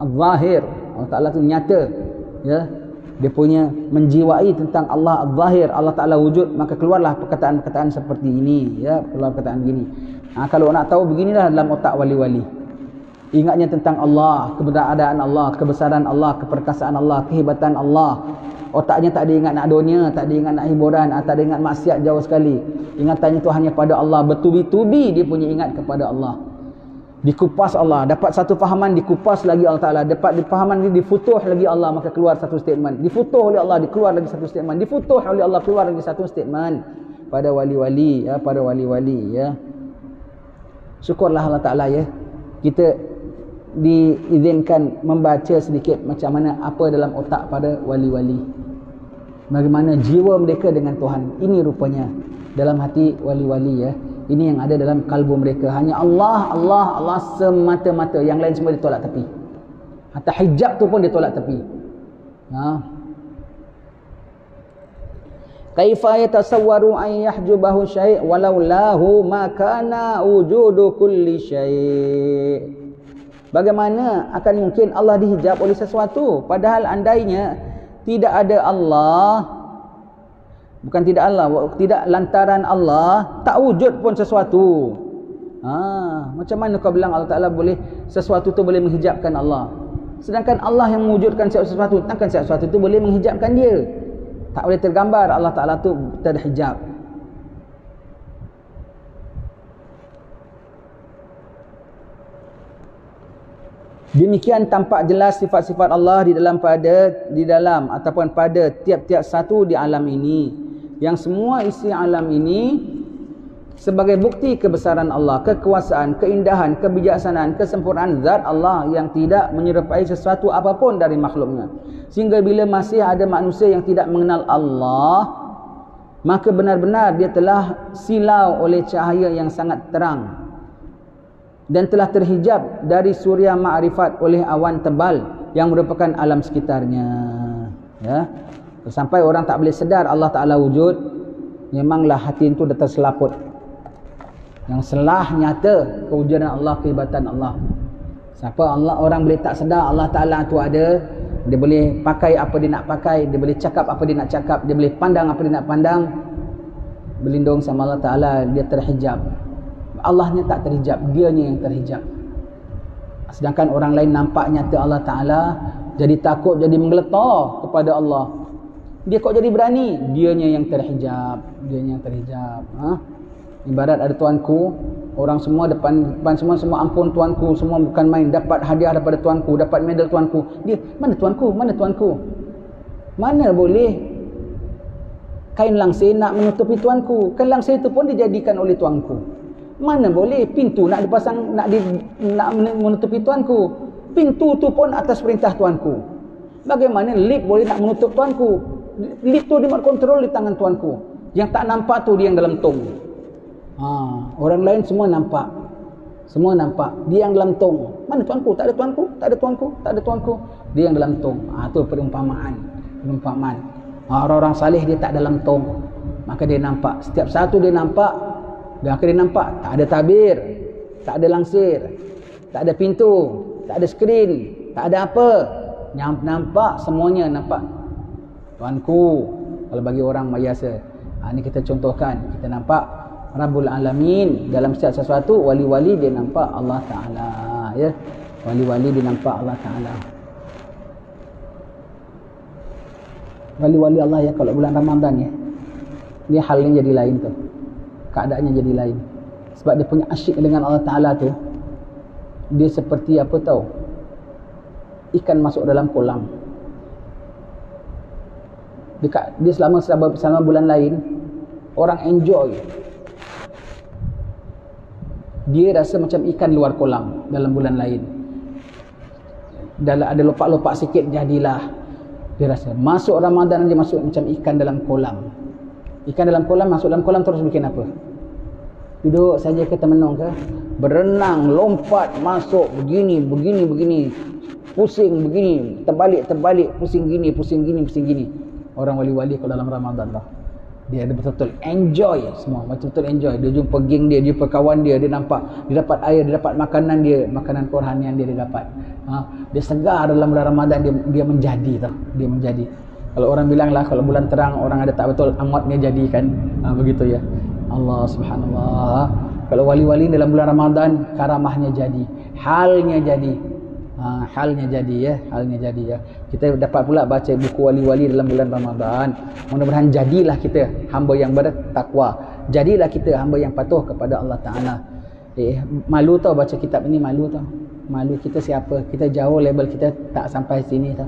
Az-Zahir. Allah Taala tu nyata, ya. Dia punya menjiwai tentang Allah Az-Zahir, Allah Taala wujud, maka keluarlah perkataan-perkataan seperti ini, ya. Keluar perkataan gini. Kalau nak tahu beginilah dalam otak wali-wali. Ingatnya tentang Allah, keberadaan Allah, kebesaran Allah, keperkasaan Allah, kehebatan Allah. Otaknya tak ada ingat nak dunia, tak ada ingat nak hiburan, tak ada ingat maksiat, jauh sekali. Ingatannya tu hanya pada Allah, bertubi-tubi dia punya ingat kepada Allah. Dikupas Allah, dapat satu fahaman, dikupas lagi Allah Ta'ala, dapat dipahaman ni, difutuh lagi Allah, maka keluar satu statement. Difutuh oleh Allah, dikeluar lagi satu statement. Difutuh oleh Allah, keluar lagi satu statement. Pada wali-wali, ya, pada wali-wali, ya. Syukurlah Allah Ta'ala, ya. Kita diizinkan membaca sedikit macam mana apa dalam otak pada wali-wali, bagaimana jiwa mereka dengan Tuhan. Ini rupanya dalam hati wali-wali, ya. Ini yang ada dalam kalbu mereka. Hanya Allah, Allah, Allah semata-mata. Yang lain semua ditolak tepi. Hatta hijab tu pun ditolak tepi. Kaifa yatasawwaru an yahjubahu syai' walau lahu ma kana wujudu kulli syai'. Bagaimana akan mungkin Allah dihijab oleh sesuatu, padahal andainya tidak ada Allah, bukan tidak Allah, tidak lantaran Allah, tak wujud pun sesuatu. Macam mana kau bilang Allah Ta'ala boleh, sesuatu tu boleh menghijabkan Allah, sedangkan Allah yang mewujudkan sesuatu, takkan sesuatu tu boleh menghijabkan dia? Tak boleh tergambar Allah Ta'ala tu terhijab. Demikian tampak jelas sifat-sifat Allah di dalam ataupun pada tiap-tiap satu di alam ini, yang semua isi alam ini sebagai bukti kebesaran Allah, kekuasaan, keindahan, kebijaksanaan, kesempurnaan zat Allah yang tidak menyerupai sesuatu apapun dari makhluknya. Sehingga bila masih ada manusia yang tidak mengenal Allah, maka benar-benar dia telah silau oleh cahaya yang sangat terang dan telah terhijab dari suria ma'rifat oleh awan tebal yang merupakan alam sekitarnya, ya. Sampai orang tak boleh sedar Allah Ta'ala wujud, memanglah hati itu dah terselaput. Yang selah nyata kewujudan Allah, kehebatan Allah. Siapa orang boleh tak sedar Allah Ta'ala tu ada, dia boleh pakai apa dia nak pakai, dia boleh cakap apa dia nak cakap, dia boleh pandang apa dia nak pandang, berlindung sama Allah Ta'ala, dia terhijab. Allahnya tak terhijab, dianya yang terhijab. Sedangkan orang lain nampak nyata Allah Ta'ala, jadi takut, jadi menggeletar kepada Allah. Dia kok jadi berani? Dianya yang terhijab, dianya yang terhijab. Ibarat ada tuanku, orang semua depan semua ampun tuanku, semua bukan main, dapat hadiah daripada tuanku, dapat medal tuanku. Dia, mana tuanku? Mana tuanku? Mana boleh kain langsir nak menutupi tuanku? Kain langsir itu pun dijadikan oleh tuanku. Mana boleh pintu nak dipasang, nak menutupi tuanku? Pintu tu pun atas perintah tuanku. Bagaimana lift boleh nak menutup tuanku? Lift tu dia kontrol di tangan tuanku. Yang tak nampak tu dia yang dalam tong. Orang lain semua nampak. Semua nampak. Dia yang dalam tong. Mana tuanku? Tak ada tuanku, tak ada tuanku, tak ada tuanku. Dia yang dalam tong. Tu perumpamaan. Perumpamaan. Orang-orang saleh dia tak dalam tong, maka dia nampak. Setiap satu dia nampak. Dan akhirnya dia nampak tak ada tabir, tak ada langsir, tak ada pintu, tak ada skrin, tak ada apa. Nampak semuanya, nampak tuanku. Kalau bagi orang biasa, ini kita contohkan, kita nampak Rabbul Alamin dalam setiap sesuatu. Wali-wali dia nampak Allah Ta'ala, ya. Wali-wali dia nampak Allah Ta'ala. Wali-wali Allah, ya, kalau bulan Ramadan, ya, dia halnya jadi lain tu, keadaannya jadi lain. Sebab dia punya asyik dengan Allah Ta'ala tu, dia seperti apa tahu, ikan masuk dalam kolam. Dia selama bulan lain, orang enjoy. Dia rasa macam ikan luar kolam dalam bulan lain. Ada lopak-lopak sikit, jadilah dia rasa. Masuk Ramadan dia masuk macam ikan dalam kolam. Ikan dalam kolam, masuk dalam kolam terus bikin apa? Duduk saja ke termenung ke? Berenang, lompat, masuk, begini, pusing begini, terbalik, pusing gini, pusing gini, pusing gini. orang wali-wali kalau dalam Ramadan lah. Dia ada betul-betul enjoy semua, betul-betul enjoy. Dia jumpa geng dia jumpa kawan dia nampak, dia dapat air, dia dapat makanan dia, makanan kerohanian dia dapat. Dia segar dalam bulan Ramadan, dia menjadi tau. Dia menjadi. Kalau orang bilang lah kalau bulan terang orang ada tak betul amatnya jadi kan. Begitu ya. Allah subhanallah. Kalau wali-wali dalam bulan Ramadan karamahnya jadi, halnya jadi. Halnya jadi ya, halnya jadi ya. Kita dapat pula baca buku wali-wali dalam bulan Ramadan. Mudah-mudahan jadilah kita hamba yang bertakwa. Jadilah kita hamba yang patuh kepada Allah Ta'ala. Malu tau baca kitab ini, malu tau. Malu kita siapa? Kita jauh, label kita tak sampai sini tau.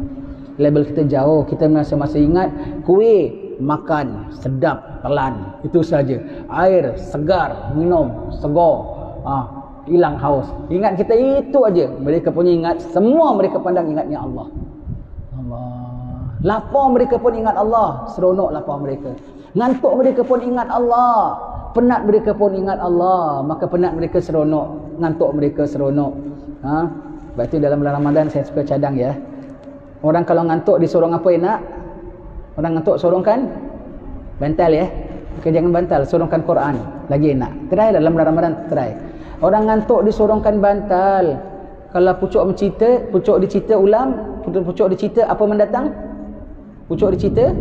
Label kita jauh, kita masa-masa ingat kuih makan sedap telan, itu saja. Air segar minum segar, hilang haus. Ingat kita itu aja. Mereka punya ingat, semua mereka pandang ingatnya Allah. Allah. Lapar mereka pun ingat Allah, seronok lapar mereka. Ngantuk mereka pun ingat Allah. Penat mereka pun ingat Allah, maka penat mereka seronok, ngantuk mereka seronok. Sebab itu dalam bulan Ramadan saya suka cadang ya. Orang kalau ngantuk disorong apa enak? Orang ngantuk sorongkan bantal ya. Jangan bantal, sorongkan Quran. Lagi enak. Try dalam bulan Ramadan, try. Orang ngantuk disorongkan bantal. Kalau pucuk dicita ulam, pucuk dicita apa mendatang? Pucuk dicita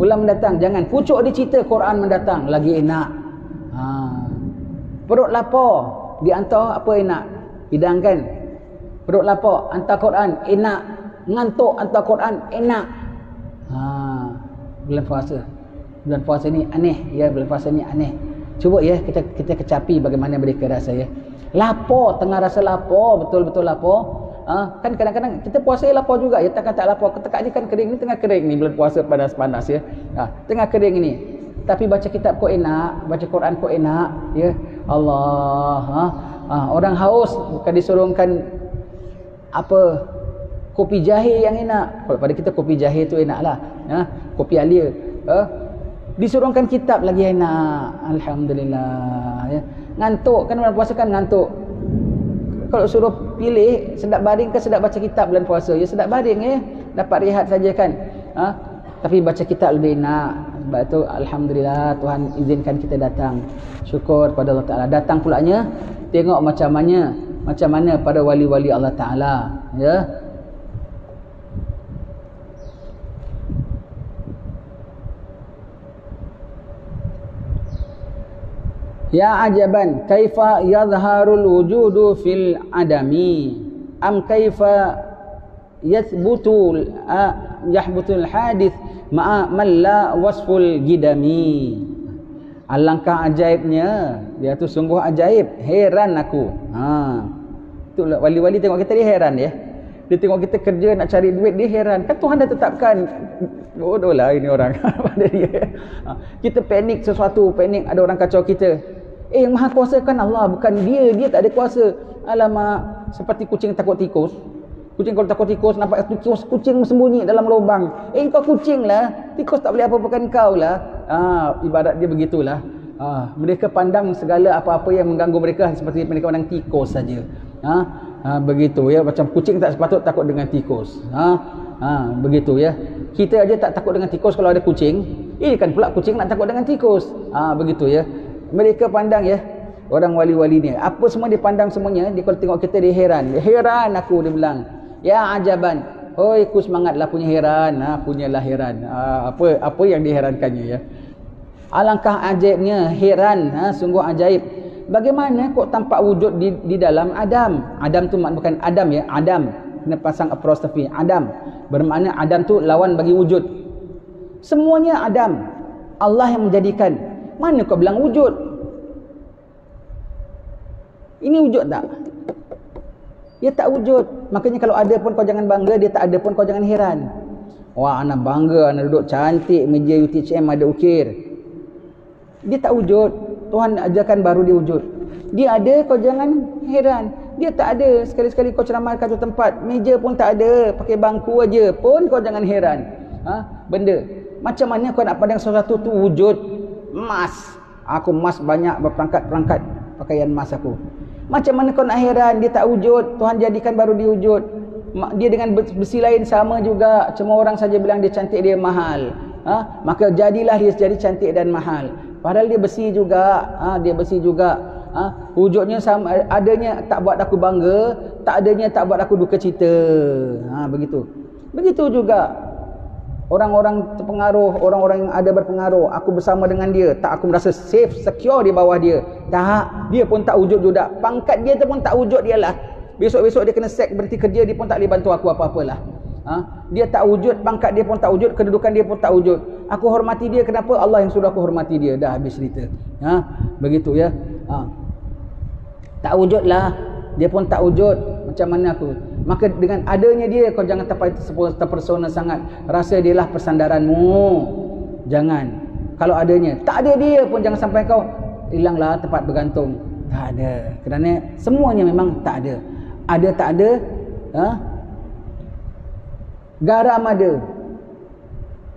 ulam mendatang. Jangan pucuk dicita Quran mendatang, lagi enak. Perut lapar dihantar apa enak? Hidang kan? Perut lapar hantar Quran enak. Ngantuk hantar Quran enak. Bulan puasa ni aneh ya, bulan puasa ni aneh. Cuba ya kita kecapi bagaimana mereka rasa ya. Lapar, tengah rasa lapar, betul-betul lapar. Kan kadang-kadang kita puasa lapar juga ya, tak lapar. Ketekak ni kan kering ni, tengah kering ni bulan puasa panas-panas ya. Tengah kering ni. Tapi baca kitab kok enak, baca Quran kok enak ya. Allah. Orang haus bukan disorongkan apa? Kopi jahe yang enak. Kalau pada kita kopi jahe tu enaklah. Kopi alia. Disorongkan kitab lagi enak. Alhamdulillah ya. Ngantuk kan bulan puasa kan ngantuk. Kalau suruh pilih sedap baring ke sedap baca kitab bulan puasa, ya sedap baring ya. Dapat rehat saja kan. Tapi baca kitab lebih enak. Sebab tu alhamdulillah Tuhan izinkan kita datang. Syukur pada Allah Taala. Datang pulanya tengok macam mana pada wali-wali Allah Taala ya. Ya ajaban kaifa yadhharul wujudu fil adami am kaifa yahbutul hadith ma'a man la wasful gidami. Alangkah ajaibnya, dia tu sungguh ajaib, heran aku. Itulah wali-wali tengok kita dia heran ya. Dia tengok kita kerja nak cari duit dia heran. Kan Tuhan dah tetapkan. Bodoh lah ini orang pada dia. Kita panik sesuatu, panik ada orang kacau kita. Yang maha kuasa kan Allah, bukan dia tak ada kuasa. Alamak, seperti kucing takut tikus. Kucing kalau takut tikus, nampak kucing sembunyi dalam lubang. Kau kucing lah, tikus tak boleh apa-apakan kau lah. Ibarat dia begitulah. Mereka pandang segala apa-apa yang mengganggu mereka seperti mereka pandang tikus saja. Begitu ya, macam kucing tak sepatut takut dengan tikus. Begitu ya. Kita aja tak takut dengan tikus kalau ada kucing. Ini kan pula kucing nak takut dengan tikus. Begitu ya. Mereka pandang ya, orang wali-wali ni apa semua dia pandang semuanya. Dia kalau tengok kita dia heran. Heran aku, dia bilang. Ya ajaban. Hoi, aku semangatlah punya heran. Punyalah heran. Apa yang diherankannya ya. Alangkah ajaibnya, heran, sungguh ajaib. Bagaimana kok tampak wujud di dalam Adam? Adam tu bukan Adam ya, Adam. Kena pasang apostrophe. Adam. Bermakna Adam tu lawan bagi wujud. Semuanya Adam. Allah yang menjadikan. Mana kau bilang wujud? Ini wujud tak? Dia tak wujud. Makanya kalau ada pun kau jangan bangga, dia tak ada pun kau jangan heran. Wah, anak bangga, anak duduk cantik, meja UTCM ada ukir. Dia tak wujud. Tuhan ajarkan baru dia wujud. Dia ada, kau jangan heran. Dia tak ada. Sekali-sekali kau ceramah kat satu tempat, meja pun tak ada, pakai bangku aja pun kau jangan heran. Benda. Macam mana kau nak pandang sesuatu tu wujud? Emas. Aku emas banyak berperangkat-perangkat pakaian emas aku. Macam mana kau nak heran dia tak wujud? Tuhan jadikan baru dia wujud. dia dengan besi lain sama juga, cuma orang saja bilang dia cantik, dia mahal. Maka jadilah dia jadi cantik dan mahal. Padahal dia besi juga, dia besi juga. Wujudnya sama, adanya tak buat aku bangga, tak adanya tak buat aku duka cita. Begitu. Begitu juga orang-orang terpengaruh, orang-orang yang ada berpengaruh, aku bersama dengan dia, tak aku merasa safe, secure di bawah dia. Tak, dia pun tak wujud juga. Pangkat dia tu pun tak wujud dia lah. Besok-besok dia kena sack, berhenti kerja, dia pun tak boleh bantu aku apa-apalah. Dia tak wujud, pangkat dia pun tak wujud, kedudukan dia pun tak wujud. Aku hormati dia, kenapa? Allah yang suruh aku hormati dia. Dah habis cerita. Begitu ya. Tak wujud lah, dia pun tak wujud. Macam mana aku? Maka dengan adanya dia, kau jangan terpersona sangat, rasa dia lah persandaranmu. Jangan. Kalau adanya, tak ada dia pun jangan sampai kau hilanglah tempat bergantung. Tak ada. Kerana semuanya memang tak ada. Ada tak ada, garam ada,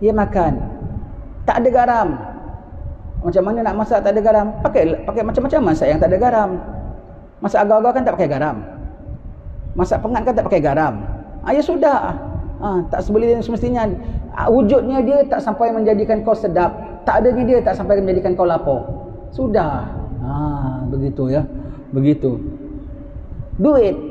dia makan. Tak ada garam, macam mana nak masak tak ada garam? Pakai macam-macam masak yang tak ada garam. Masak agak-agak kan tak pakai garam. Masak pengat kan tak pakai garam. Ya sudah. Tak semestinya wujudnya dia tak sampai menjadikan kau sedap, tak adanya dia tak sampai menjadikan kau lapar. Sudah. Begitu ya. Begitu. Duit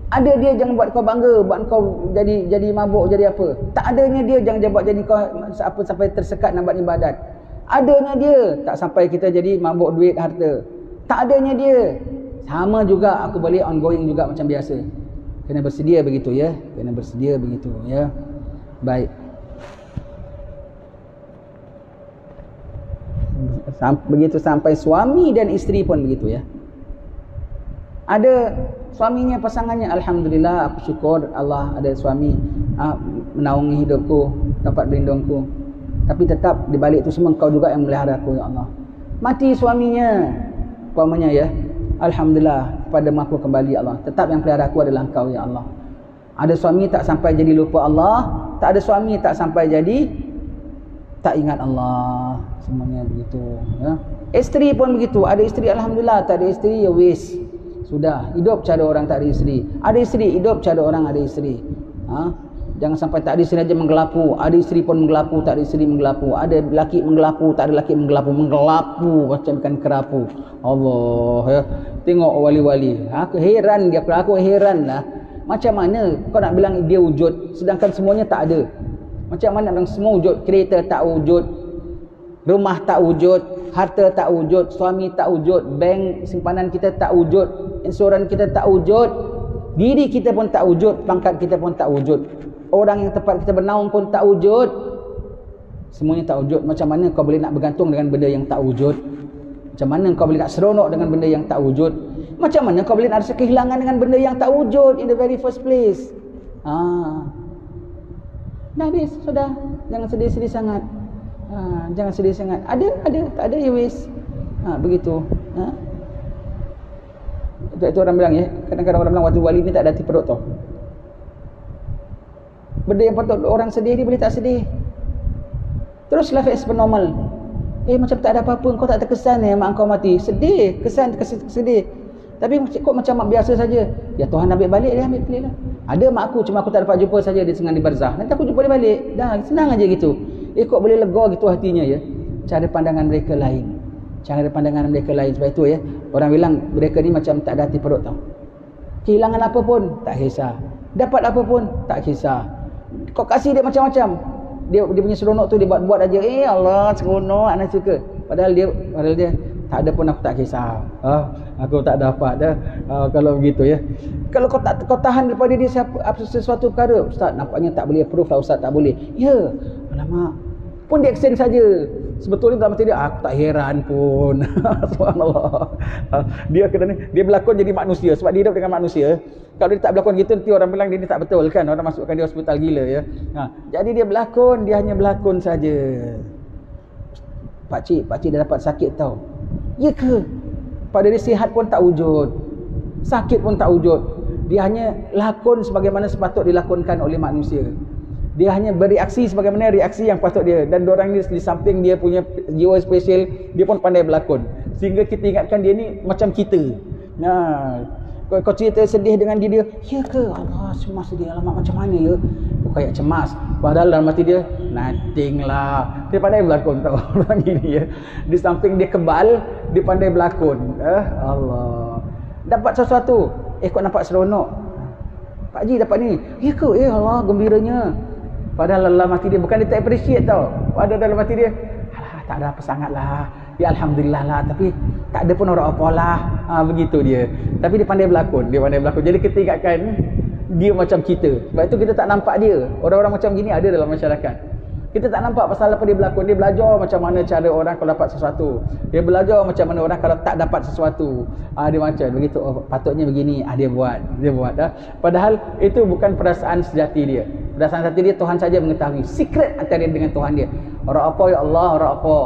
ada dia jangan buat kau bangga, buat kau jadi mabuk, jadi apa. Tak adanya dia jangan buat jadi kau apa sampai tersekat nak buat ibadat. Adanya dia tak sampai kita jadi mabuk duit harta. Tak adanya dia sama juga aku boleh ongoing juga macam biasa. Kena bersedia begitu ya. Kena bersedia begitu ya. Baik. Begitu sampai suami dan isteri pun begitu ya. Ada suaminya, pasangannya, alhamdulillah, aku syukur Allah ada suami menaungi hidupku, tempat berlindungku. Tapi tetap di balik itu semua kau juga yang melihara aku ya Allah. Mati suaminya, umpamanya ya, alhamdulillah, kepada aku kembali Allah. Tetap yang pelihara aku adalah Engkau ya Allah. Ada suami tak sampai jadi lupa Allah, tak ada suami tak sampai jadi tak ingat Allah. Semuanya begitu ya. Isteri pun begitu. Ada isteri alhamdulillah, tak ada isteri ya wis. Sudah, hidup cara orang tak ada isteri. Ada isteri, hidup cara orang ada isteri. Jangan sampai tak ada isteri aja menggelapu. Ada isteri pun menggelapu, tak ada isteri menggelapu. Ada lelaki menggelapu, tak ada lelaki menggelapu. Menggelapu macam ikan kerapu. Allah ya. Tengok wali-wali. Aku heran dia, aku heran lah. Macam mana kau nak bilang dia wujud sedangkan semuanya tak ada? Macam mana orang semua wujud? Kereta tak wujud, rumah tak wujud, harta tak wujud, suami tak wujud, bank simpanan kita tak wujud, insurans kita tak wujud, diri kita pun tak wujud, pangkat kita pun tak wujud, orang yang tempat kita bernaung pun tak wujud. Semuanya tak wujud. Macam mana kau boleh nak bergantung dengan benda yang tak wujud? Macam mana kau boleh nak seronok dengan benda yang tak wujud? Macam mana kau boleh nak rasa kehilangan dengan benda yang tak wujud in the very first place? Dah habis, sudah. Jangan sedih-sedih sangat. Jangan sedih sangat. Ada, tak ada ya wis. Begitu. Itu orang bilang ya, kadang-kadang orang bilang waktu wali ni tak ada hati perut tau. Benda yang patut orang sedih dia boleh tak sedih. Terus life as per normal. Macam tak ada apa-apa, kau tak terkesan mak kau mati. Sedih, sedih. Tapi kok macam mak biasa saja. Ya Tuhan ambil balik dia, ambil balik lah. Ada mak aku, cuma aku tak dapat jumpa saja, dia tengah di barzah. Nanti aku jumpa dia balik. Dah, senang aja gitu. Kok boleh lega gitu hatinya ya. Cara pandangan mereka lain. Cara pandangan mereka lain. Sebab itu ya, orang bilang mereka ni macam tak ada hati perut tau. Kehilangan apa pun tak kisah, dapat apa pun tak kisah. Kau kasih dia macam-macam, dia punya seronok tu dia buat aja. Allah seronok, anak suka. Padahal dia tak ada pun aku tak kisah. Aku tak dapat dah. Kalau begitu ya. Kalau kau tahan daripada dia sesuatu perkara, ustaz nampaknya tak boleh approve lah, ustaz tak boleh. Ya, alamak. Pun dia extend saja. Sebetulnya dalam hati dia aku tak heran pun. Subhanallah. Dia berlakon jadi manusia sebab dia hidup dengan manusia. Kalau dia tak berlakon gitu nanti orang bilang dia ni tak betul kan. Orang masukkan dia hospital gila ya. Jadi dia berlakon, dia hanya berlakon saja. Pakcik dah dapat sakit tau. Ya ke? Pada dia sihat pun tak wujud, sakit pun tak wujud. Dia hanya lakon sebagaimana sepatut dilakonkan oleh manusia. Dia hanya bereaksi sebagaimana reaksi yang patut dia. Dan diorang ni di samping dia punya jiwa spesial, dia pun pandai berlakon. Sehingga kita ingatkan dia ni macam kita. Kau cerita sedih dengan dia, ya ke? Allah, cemas dia, alamak macam mana ya? Kau kayak cemas. Padahal dalam hati dia, nothing lah. Dia pandai berlakon tau orang ini ya. Di samping dia kebal, dia pandai berlakon. Allah. Dapat sesuatu. Kau nampak seronok. Pak Haji dapat ni. Ya ke? Allah, gembiranya. Padahal dalam hati dia, bukan dia tak appreciate tau. Padahal dalam hati dia, alah, tak ada apa sangat lah. Ya Alhamdulillah lah. Tapi tak ada pun orang apa lah. Begitu dia. Tapi dia pandai berlakon. Jadi kita ingatkan dia macam kita. Sebab itu kita tak nampak dia. Orang-orang macam gini ada dalam masyarakat. Kita tak nampak pasal apa dia berlakon. Dia belajar macam mana cara orang kalau dapat sesuatu. Dia belajar macam mana orang kalau tak dapat sesuatu. Dia macam begitu. Patutnya begini. Dia buat. Padahal itu bukan perasaan sejati dia. Perasaan sejati dia Tuhan saja mengetahui. Secret antara dia dengan Tuhan dia. Orang apa ya Allah, orang apa.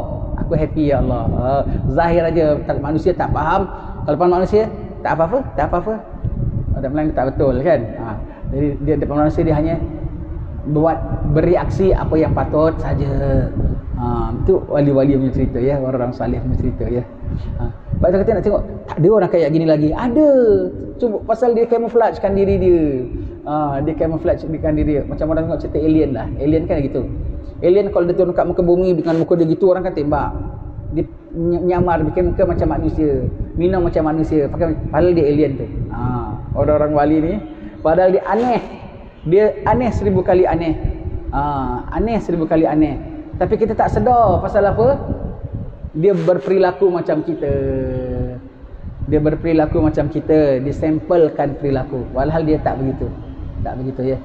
Aku happy ya Allah. Zahir aja. Manusia tak faham. Kalau faham manusia, tak apa-apa. Orang Melayu tak betul kan. Jadi dia depan manusia dia hanya bereaksi apa yang patut saja. Itu wali-wali punya cerita ya, orang-orang salih punya cerita ya. Sebab tu kita nak tengok tak ada orang kayak gini lagi. Ada. Cuba pasal dia camouflagekan diri dia. Dia camouflagekan diri dia. Macam orang tengok cerita alien lah. Alien kan gitu. Alien kalau dia turun kat muka bumi dengan muka dia gitu, orang kan tembak. Dia nyamar bikin muka macam manusia, minum macam manusia, padahal dia alien tu. Orang-orang wali ni padahal dia aneh. Dia aneh 1000 kali aneh. Aneh 1000 kali aneh. Tapi kita tak sedar pasal apa? Dia berperilaku macam kita. Disampelkan perilaku. Walhal dia tak begitu. Ya.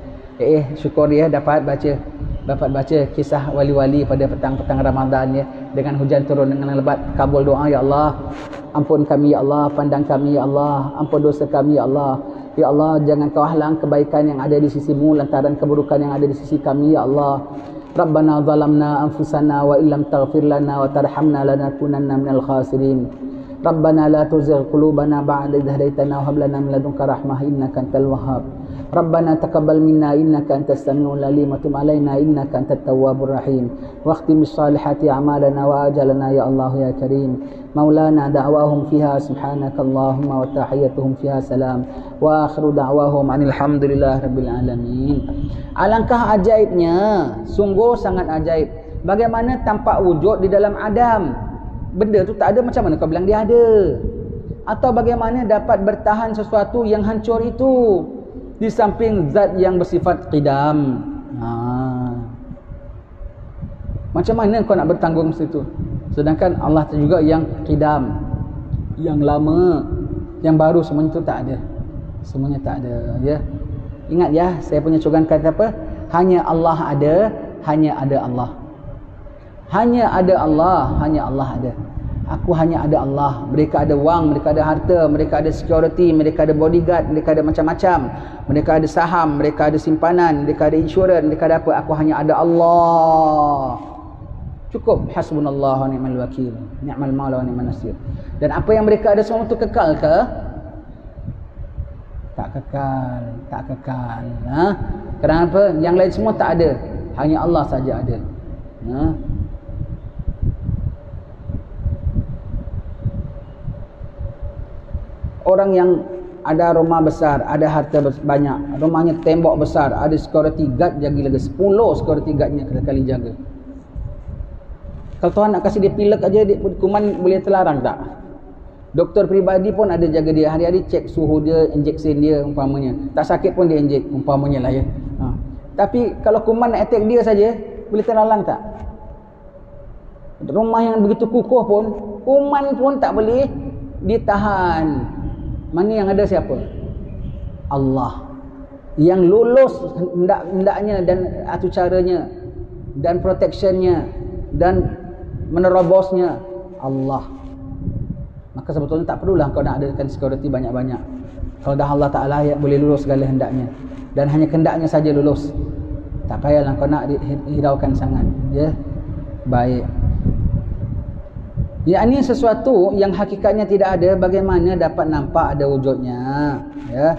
Syukur ya dapat baca kisah wali-wali pada petang-petang Ramadan ya, dengan hujan turun dengan lebat, kabul doa ya Allah, ampun kami ya Allah, pandang kami ya Allah, ampun dosa kami ya Allah. Ya Allah, jangan kau halang kebaikan yang ada di sisimu lantaran keburukan yang ada di sisi kami ya Allah. Rabbana zalamna anfusana wa illam taghfir lana wa tarhamna lanakunanna minal khasirin. Rabbana la tuzigh qulubana ba'da idh hadaytana wa hab lana min ladunka rahmah innaka antal wahhab. Rabbana taqabbal minna innaka antas samiul alim wa tub alaina innaka antat tawwabur rahim. Waqtim bis-salihati a'malana wa ajalana ya Allah ya Karim. Maulana da'wahum fiha subhanakallahumma wa tahiyyatuhum fiha salam wa akhiru da'wahum alhamdulillah rabbil alamin. Alangkah ajaibnya, sungguh sangat ajaib. Bagaimana tampak wujud di dalam Adam. Benda tu tak ada, macam mana kau bilang dia ada? Atau bagaimana dapat bertahan sesuatu yang hancur itu di samping zat yang bersifat qidam. Macam mana kau nak bertanggung situ? Sedangkan Allah juga yang qidam, yang lama, yang baru, semuanya itu tak ada. Semuanya tak ada ya. Ingat ya, saya punya slogan kata apa? Hanya Allah ada, hanya ada Allah. Hanya ada Allah, hanya Allah ada. Aku hanya ada Allah. Mereka ada wang, mereka ada harta, mereka ada security, mereka ada bodyguard, mereka ada macam-macam. Mereka ada saham, mereka ada simpanan, mereka ada insurans, mereka ada apa. Aku hanya ada Allah. Cukup. Hasbunallah wa ni'mal wakil. Ni'mal maula wa ni'man nasir. Dan apa yang mereka ada semua itu kekal ke? Tak kekal. Kenapa? Yang lain semua tak ada. Hanya Allah saja ada. Orang yang ada rumah besar, ada harta banyak, rumahnya tembok besar, ada security guard jaga lagi 10 security guardnya kali jaga. Kalau Tuhan nak kasih dia pilek aja, dia kuman boleh terlarang tak? Doktor peribadi pun ada jaga dia, hari-hari cek suhu dia, injeksi dia umpamanya. Tak sakit pun dia injek umpamanya lah ya. Tapi kalau kuman nak attack dia saja, boleh terlarang tak? Rumah yang begitu kukuh pun, kuman pun tak boleh ditahan. Mana yang ada siapa? Allah. Yang lulus hendaknya dan atur caranya dan protectionnya dan menerobosnya Allah. Maka sebetulnya tak perlulah kau nak adakan security banyak-banyak. Kalau dah Allah Ta'ala yang boleh lulus segala hendaknya, dan hanya kehendaknya saja lulus, tak payahlah kau nak hiraukan sangat ya. Baik. Yakni sesuatu yang hakikatnya tidak ada, bagaimana dapat nampak ada wujudnya ya.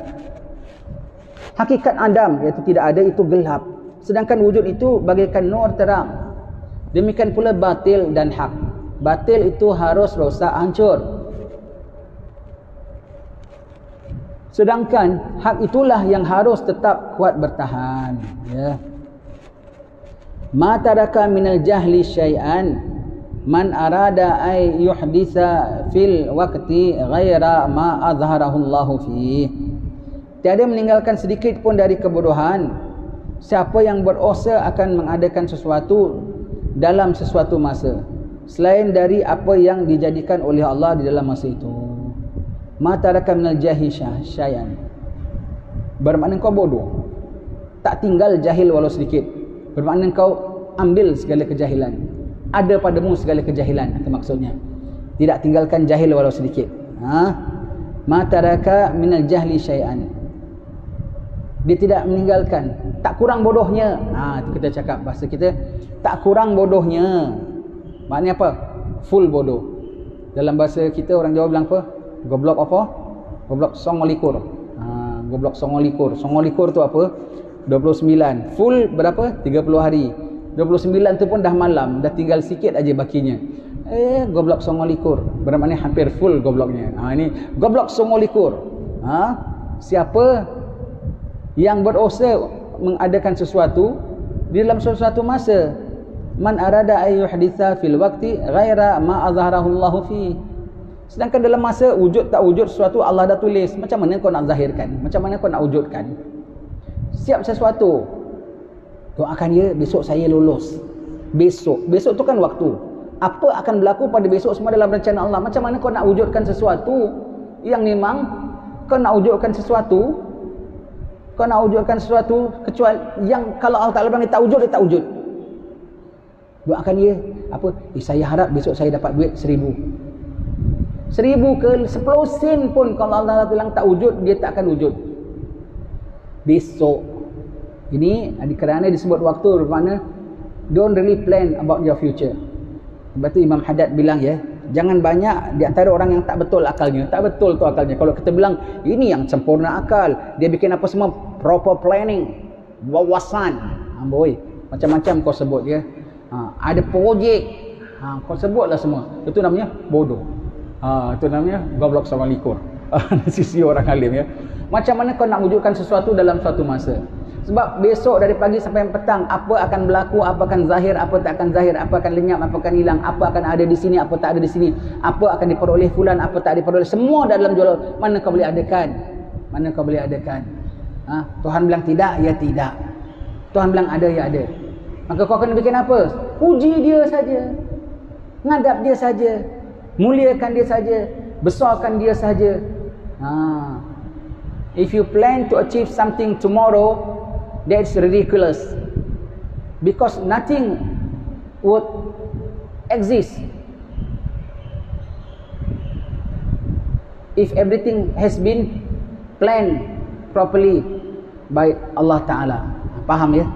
Hakikat Adam iaitu tidak ada, itu gelap, sedangkan wujud itu bagaikan nur terang. Demikian pula batil dan hak. Batil itu harus rosak, hancur. Sedangkan hak itulah yang harus tetap kuat bertahan, ya. Ma taraka minal jahli syai'an man arada ay yuhditha fil waqti ghaira ma azharahu Allah fi. Tiada meninggalkan sedikit pun dari kebodohan siapa yang berusaha akan mengadakan sesuatu dalam sesuatu masa selain dari apa yang dijadikan oleh Allah di dalam masa itu. Ma taraka minal jahli syai'an, bermakna kau bodoh, tak tinggal jahil walau sedikit. Bermakna kau ambil segala kejahilan, ada padamu segala kejahilan, itu maksudnya. Tidak tinggalkan jahil walau sedikit. Ma taraka minal jahli syai'an, dia tidak meninggalkan, tak kurang bodohnya. Itu kita cakap bahasa kita, tak kurang bodohnya. Maknanya apa? Full bodoh. Dalam bahasa kita orang Jawa bilang apa? Goblok apa? Goblok songolikur. Goblok songolikur. Songolikur tu apa? 29. Full berapa? 30 hari. 29 tu pun dah malam, dah tinggal sikit aja bakinya. Goblok songolikur. Bermakna hampir full gobloknya. Ini goblok songolikur. Siapa yang berusaha mengadakan sesuatu di dalam sesuatu masa, man arada ay yuhditha fil waqti ghaira ma azharahu Allah fi. Sedangkan dalam masa wujud tak wujud sesuatu Allah dah tulis. Macam mana kau nak zahirkan? Macam mana kau nak wujudkan? Siap sesuatu, doakan ya, besok saya lulus. Besok tu kan waktu. Apa akan berlaku pada besok semua dalam rencana Allah. Macam mana kau nak wujudkan sesuatu yang memang kau nak wujudkan sesuatu, kecuali yang kalau Allah Ta'ala bilang dia tak wujud, dia tak wujud. Doakan ya, apa? Saya harap besok saya dapat duit 1,000 ke 10 sen pun kalau Allah bilang tak wujud, dia tak akan wujud besok. Ini kerana disebut waktu, bermakna don't really plan about your future. Sebab tu Imam Haddad bilang ya, jangan banyak di antara orang yang tak betul akalnya. Tak betul tu akalnya. Kalau kita bilang ini yang sempurna akal, dia bikin apa semua proper planning, wawasan, boy, macam-macam kau sebut ya. Ada projek, kau sebutlah semua. Itu namanya bodoh. Itu namanya goblok sama likur. Sisi orang alim ya. Macam mana kau nak wujudkan sesuatu dalam suatu masa? Sebab besok dari pagi sampai petang, apa akan berlaku, apa akan zahir, apa tak akan zahir, apa akan lenyap, apa akan hilang, apa akan ada di sini, apa tak ada di sini, apa akan diperoleh fulan, apa tak diperoleh, semua dalam jual. Mana kau boleh adakan? Mana kau boleh adakan? Tuhan bilang tidak, ya tidak. Tuhan bilang ada, ya ada. Maka kau akan bikin apa? Puji dia saja, ngadap dia saja, muliakan dia saja, besarkan dia saja. If you plan to achieve something tomorrow, that's ridiculous, because nothing would exist if everything has been planned properly by Allah Ta'ala. Faham ya?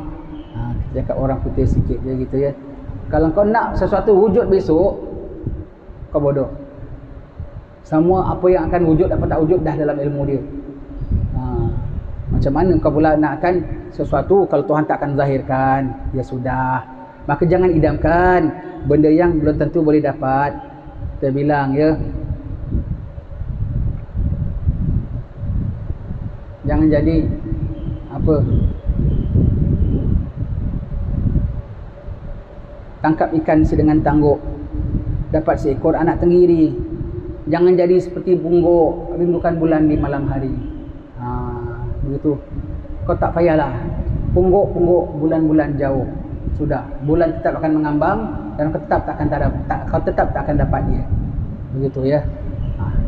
Cakap orang putih sikit je gitu ya. Kalau kau nak sesuatu wujud besok, kau bodoh. Semua apa yang akan wujud, apa tak wujud dah dalam ilmu dia. Macam mana kau pula nakkan sesuatu kalau Tuhan tak akan zahirkan? Ya sudah. Maka jangan idamkan benda yang belum tentu boleh dapat. Kita bilang ya, jangan jadi apa, tangkap ikan sedengan tangguk, dapat seekor anak tenggiri. Jangan jadi seperti pungguk rindukan bulan di malam hari. Begitu. Kau tak payahlah pungguk-pungguk bulan-bulan jauh. Sudah, bulan tetap akan mengambang dan kau tetap tak akan dapat dia. Begitu ya.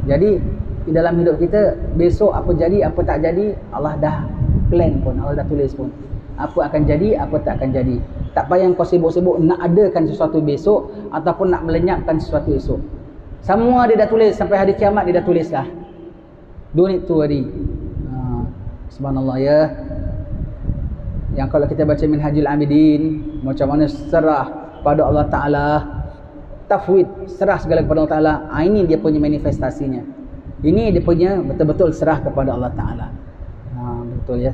Jadi di dalam hidup kita, besok apa jadi, apa tak jadi, Allah dah plan pun, Allah dah tulis pun. Apa akan jadi, apa tak akan jadi. Tak payah kau sibuk-sibuk nak adakan sesuatu besok ataupun nak melenyapkan sesuatu esok. Semua dia dah tulis, sampai hari kiamat dia dah tulis dah. Don't need to worry. Subhanallah ya. Yang kalau kita baca Minhajul Abidin, macam mana serah pada Allah Ta'ala, tafwid, serah segala kepada Allah Ta'ala. Ini dia punya manifestasinya. Ini dia punya betul-betul serah kepada Allah Ta'ala. Betul ya.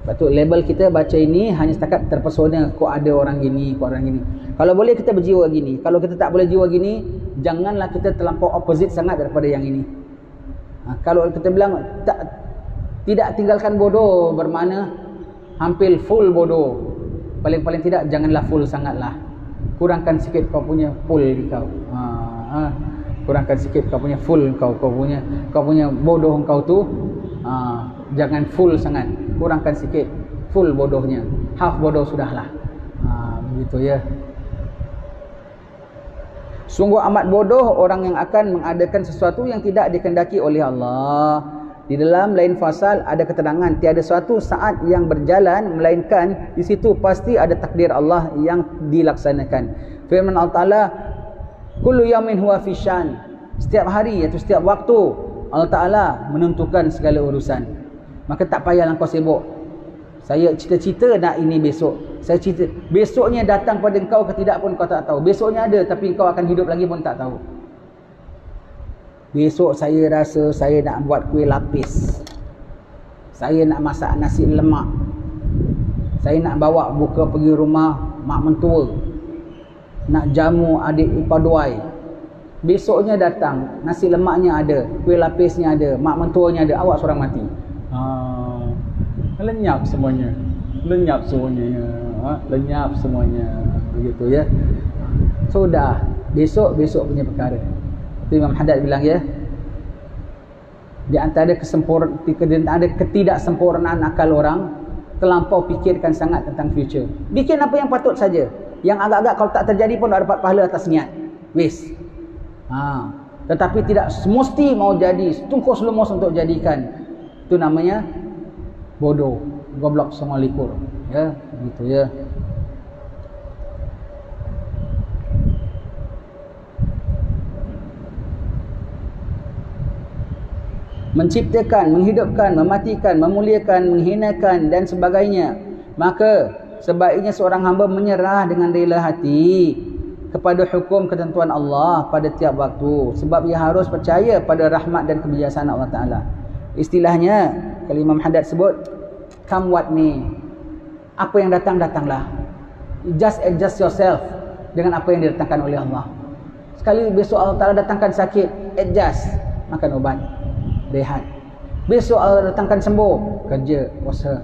Lepas tu label kita baca ini hanya setakat terpesona, kok ada orang gini, kok orang gini. Kalau boleh kita berjiwa gini. Kalau kita tak boleh jiwa gini, janganlah kita terlampau opposite sangat daripada yang ini. Kalau kita bilang tak, Tidak tinggalkan bodoh bermakna hampir full bodoh. Paling-paling tidak janganlah full sangatlah. Kurangkan sikit kau punya full kau. Kurangkan sikit kau punya full kau punya bodoh kau tu. Jangan full sangat. Kurangkan sikit full bodohnya. Half bodoh sudahlah. Begitu ya. Sungguh amat bodoh orang yang akan mengadakan sesuatu yang tidak dikehendaki oleh Allah. Di dalam lain fasal ada keterangan tiada suatu saat yang berjalan melainkan di situ pasti ada takdir Allah yang dilaksanakan. Firman Allah Taala, kullu yaumin huwa fi syan. Setiap hari iaitu setiap waktu Allah Taala menentukan segala urusan. Maka tak payahlah kau sibuk. Saya cita-cita nak ini besok. Saya cita besoknya datang pada engkau ke tidak pun kau tak tahu. Besoknya ada tapi kau akan hidup lagi pun tak tahu. Besok saya rasa saya nak buat kuih lapis. Saya nak masak nasi lemak. Saya nak bawa buka pergi rumah mak mentua. Nak jamu adik ipar duai. Besoknya datang, nasi lemaknya ada, kuih lapisnya ada, mak mentuanya ada, awak seorang mati. Lenyap semuanya. Lenyap semuanya. Lenyap semuanya. Begitu ya. Sudah, besok punya perkara. Imam Haddad bilang ya, di antara ketidaksempurnaan akal orang, terlampau fikirkan sangat tentang future. Bikin apa yang patut saja. Yang agak-agak kalau tak terjadi pun dapat pahala atas niat. Wis. Tetapi tidak semesti mau jadi, tungkus lumus untuk jadikan. Itu namanya bodoh, goblok semua likur. Ya, begitu ya. Menciptakan, menghidupkan, mematikan, memuliakan, menghinakan dan sebagainya. Maka sebaiknya seorang hamba menyerah dengan rela hati kepada hukum ketentuan Allah pada tiap waktu, sebab ia harus percaya pada rahmat dan kebijaksanaan Allah Ta'ala. Istilahnya, kalau Imam Haddad sebut, come what may. Apa yang datang, datanglah. Just adjust yourself dengan apa yang didatangkan oleh Allah. Sekali besok Allah Ta'ala datangkan sakit, adjust, makan ubat, rehat. Besok Allah datangkan sembuh, kerja, usaha.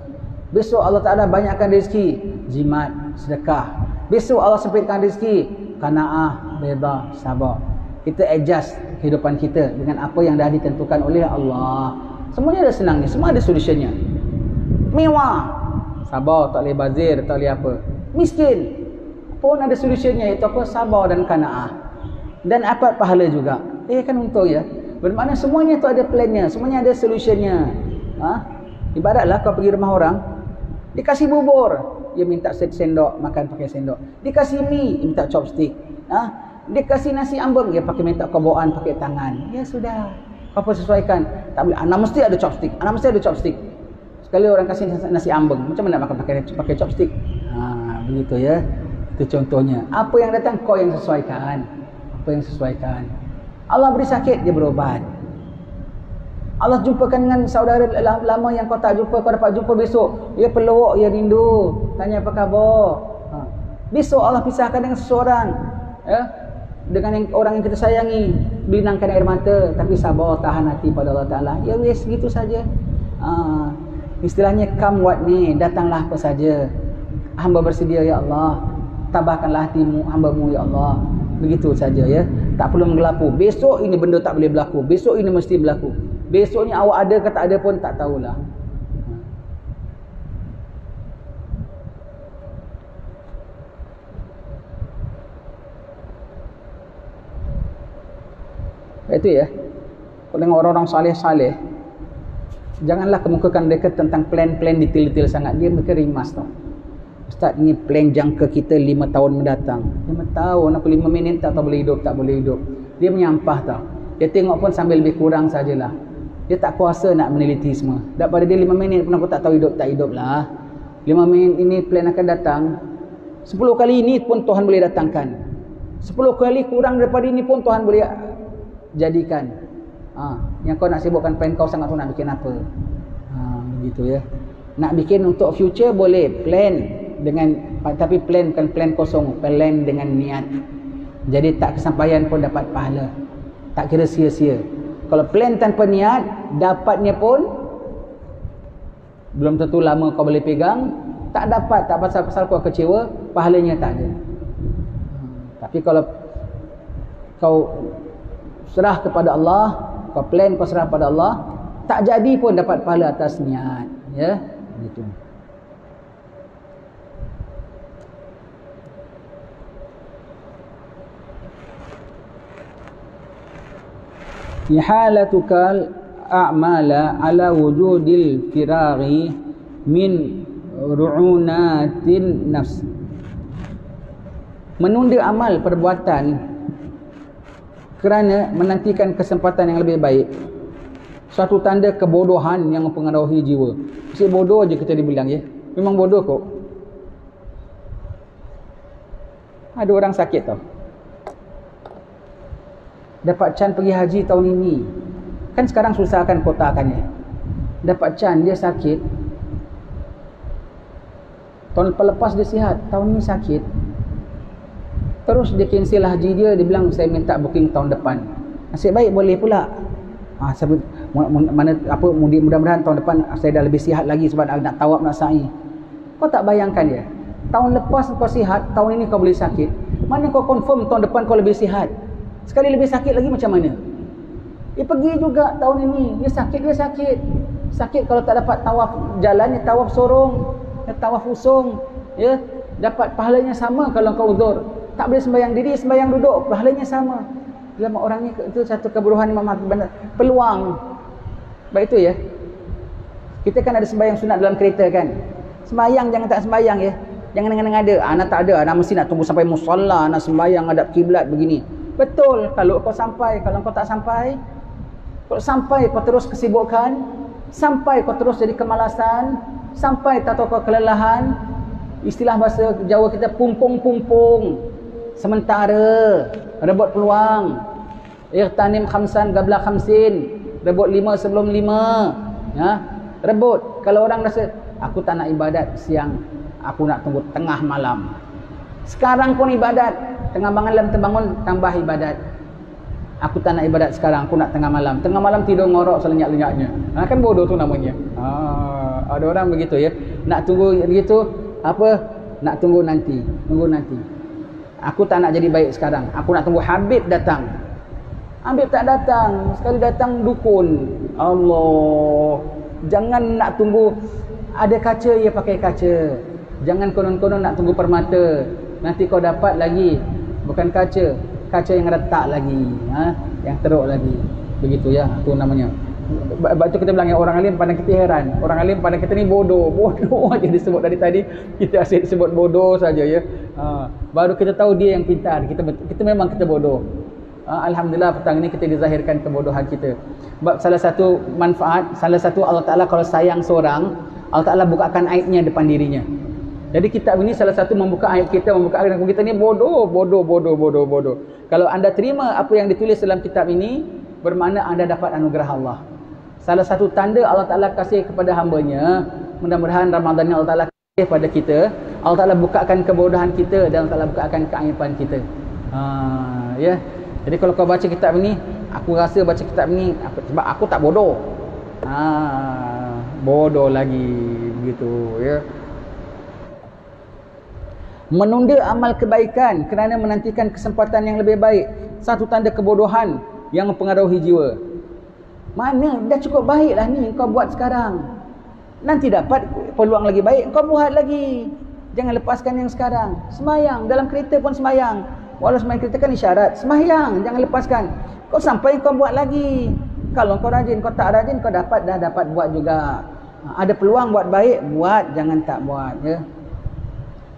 Besok Allah Ta'ala banyakkan rezeki, jimat, sedekah. Besok Allah sempitkan rezeki, qanaah, redha, sabar. Kita adjust kehidupan kita dengan apa yang dah ditentukan oleh Allah. Semuanya ada senangnya, semua ada solutionnya. Mewah, sabar, tak boleh bazir, tak boleh apa. Miskin pun ada solutionnya, iaitu apa? Sabar dan qanaah. Dan apa pahala juga. Kan untung ya. Bermakna semuanya tu ada plannya, semuanya ada solutionnya. Ibaratlah kau pergi rumah orang, dikasih bubur, dia minta sendok, makan pakai sendok. Dikasih mie, dia minta chopstick. Dikasih nasi ambeng, dia minta kobaan pakai tangan. Ya sudah, kau pun sesuaikan. Tak boleh, anak mesti ada chopstick, anak mesti ada chopstick. Sekali orang kasih nasi ambeng, macam mana makan pakai chopstick? Begitu ya. Itu contohnya. Apa yang datang kau yang sesuaikan. Apa yang sesuaikan. Allah beri sakit, dia berobat. Allah jumpakan dengan saudara lama yang kau tak jumpa, kau dapat jumpa besok. Dia peluk, dia rindu, tanya apa khabar. Besok Allah pisahkan dengan seseorang, ya, dengan orang yang kita sayangi, belinangkan air mata, tapi sabar, tahan hati pada Allah Ta'ala. Ya wis, gitu saja. Istilahnya come what may, datanglah apa saja. Hamba bersedia ya Allah, tabahkanlah hatimu, hamba-Mu ya Allah. Begitu saja ya. Tak perlu menggelapu. Besok ini benda tak boleh berlaku. Besok ini mesti berlaku. Besoknya awak ada ke tak ada pun tak tahulah. Itu ya. Kalau dengan orang-orang saleh-saleh, janganlah kemukakan mereka tentang plan-plan detail-detail sangat. Mereka rimas tau. Ustaz, ini plan jangka kita 5 tahun mendatang. 5 tahun, apa 5 minit tak tahu boleh hidup, tak boleh hidup. Dia menyampah tau. Dia tengok pun sambil lebih kurang sajalah. Dia tak kuasa nak meneliti semua. Daripada dia 5 minit pun aku tak tahu hidup, tak hidup lah. 5 minit ini plan akan datang. 10 kali ini pun Tuhan boleh datangkan. 10 kali kurang daripada ini pun Tuhan boleh jadikan. Yang kau nak sibukkan plan kau sangat tu nak bikin apa? Begitu ya. Nak bikin untuk future boleh, plan dengan, tapi plan bukan plan kosong, plan dengan niat. Jadi tak kesampaian pun dapat pahala, tak kira sia-sia. Kalau plan tanpa niat, dapatnya pun belum tentu lama kau boleh pegang, tak dapat, tak pasal kau kecewa, pahalanya tak ada. Tapi kalau kau serah kepada Allah, kau plan kau serah pada Allah, tak jadi pun dapat pahala atas niat, ya, gitu. Ihalatukal a'mala ala wujudil firaghi min ru'unatin nafs. Menunda amal perbuatan kerana menantikan kesempatan yang lebih baik, suatu tanda kebodohan yang mempengaruhi jiwa. Mesti bodoh je kita dibilang, ya. Memang bodoh kok. Ada orang sakit tau, dapat can pergi haji tahun ini. Kan sekarang susah kan kotakannya. Dapat can, dia sakit. Tahun lepas dia sihat, tahun ini sakit. Terus dia cancel haji dia bilang saya minta booking tahun depan. Nasib baik boleh pula. Mudah-mudahan tahun depan saya dah lebih sihat lagi sebab nak tawaf, nak sa'i. Kau tak bayangkan dia, tahun lepas kau sihat, tahun ini kau boleh sakit. Mana kau confirm tahun depan kau lebih sihat? Sekali lebih sakit lagi macam mana? Dia pergi juga tahun ini, dia sakit. Sakit kalau tak dapat tawaf jalan, dia tawaf sorong, dia tawaf usung, ya. Dapat pahalanya sama kalau kau uzur. Tak boleh sembahyang diri, sembahyang duduk, pahalanya sama. Dalam orang ni itu satu kebodohan Imam benar. Peluang. Baik itu, ya. Kita kan ada sembahyang sunat dalam kereta kan. Sembahyang jangan tak sembahyang, ya. Jangan dengan ada. Anak tak ada, anak mesti nak tunggu sampai musalla, nak sembahyang hadap kiblat begini. Betul kalau kau sampai, kalau kau tak sampai, kau sampai kau terus kesibukan, sampai kau terus jadi kemalasan, sampai tak tahu kau kelelahan. Istilah bahasa Jawa kita pumpung-pumpung. Sementara rebut peluang. Irtanim khamsan qabla khamsin. Rebut 5 sebelum 5. Ya, rebut. Kalau orang rasa aku tak nak ibadat siang, aku nak tunggu tengah malam. Sekarang pun ibadat, tengah malam terbangun tambah ibadat. Aku tak nak ibadat sekarang, aku nak tengah malam. Tengah malam tidur ngorok selenyak-lenyaknya. Kan bodoh tu namanya. Ada orang begitu, ya. Nak tunggu begitu, apa? Nak tunggu nanti. Tunggu nanti. Aku tak nak jadi baik sekarang. Aku nak tunggu Habib datang. Habib tak datang. Sekali datang dukun. Allah. Jangan nak tunggu ada kaca, ya pakai kaca. Jangan konon-konon nak tunggu permata. Nanti kau dapat lagi bukan kaca, kaca yang retak lagi, yang teruk lagi. Begitu, ya, itu namanya. Sebab itu kita bilang, ya, orang alim pandang kita heran. Orang alim pandang kita ni bodoh. Bodoh aja disebut dari tadi. Kita asyik disebut bodoh saja, ya. Baru kita tahu dia yang pintar. Kita memang kita bodoh. Alhamdulillah petang ini kita dizahirkan kebodohan kita. Sebab salah satu manfaat, salah satu Allah Ta'ala kalau sayang seorang, Allah Ta'ala bukakan aibnya depan dirinya. Jadi kitab ini salah satu membuka aib kita, membuka aib kita ni bodoh. Kalau anda terima apa yang ditulis dalam kitab ini, bermakna anda dapat anugerah Allah. Salah satu tanda Allah Ta'ala kasih kepada hambanya, mudah-mudahan Ramadan ini Allah Ta'ala kasih pada kita, Allah Ta'ala bukakan kebodohan kita dan Allah Ta'ala bukakan keaiban kita. Ya. Jadi kalau kau baca kitab ini, aku rasa baca kitab ini sebab aku tak bodoh. Bodoh lagi begitu, ya. Menunda amal kebaikan kerana menantikan kesempatan yang lebih baik, satu tanda kebodohan yang mempengaruhi jiwa. Mana dah cukup baiklah ni kau buat sekarang, nanti dapat peluang lagi baik kau buat lagi. Jangan lepaskan yang sekarang. Semayang dalam kereta pun semayang, walau semayang kereta kan isyarat. Semayang jangan lepaskan. Kau sampai kau buat lagi. Kalau kau rajin, kau tak rajin, kau dah dapat buat juga. Ada peluang buat baik, buat, jangan tak buat, ya.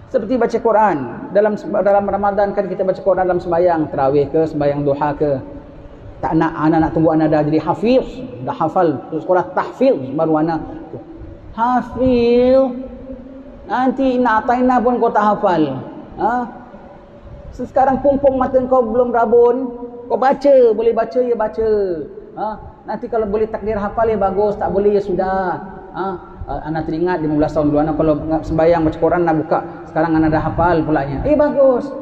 Seperti baca Quran dalam Ramadan kan kita baca Quran dalam sembahyang tarawih ke, sembahyang duha ke. Tak nak anak tunggu anak dah jadi hafiz, dah hafal sekolah tahfiz baru anak hafiz. Nanti nak ataina pun kau tak hafal. Sekarang pumpung mata kau belum rabun, kau baca, boleh baca ya baca. Nanti kalau boleh takdir hafal ya bagus, tak boleh ya sudah. Anak teringat 15 tahun dulu anak kalau sembahyang baca Quran nak buka, sekarang anak dah hafal pulanya. Bagus.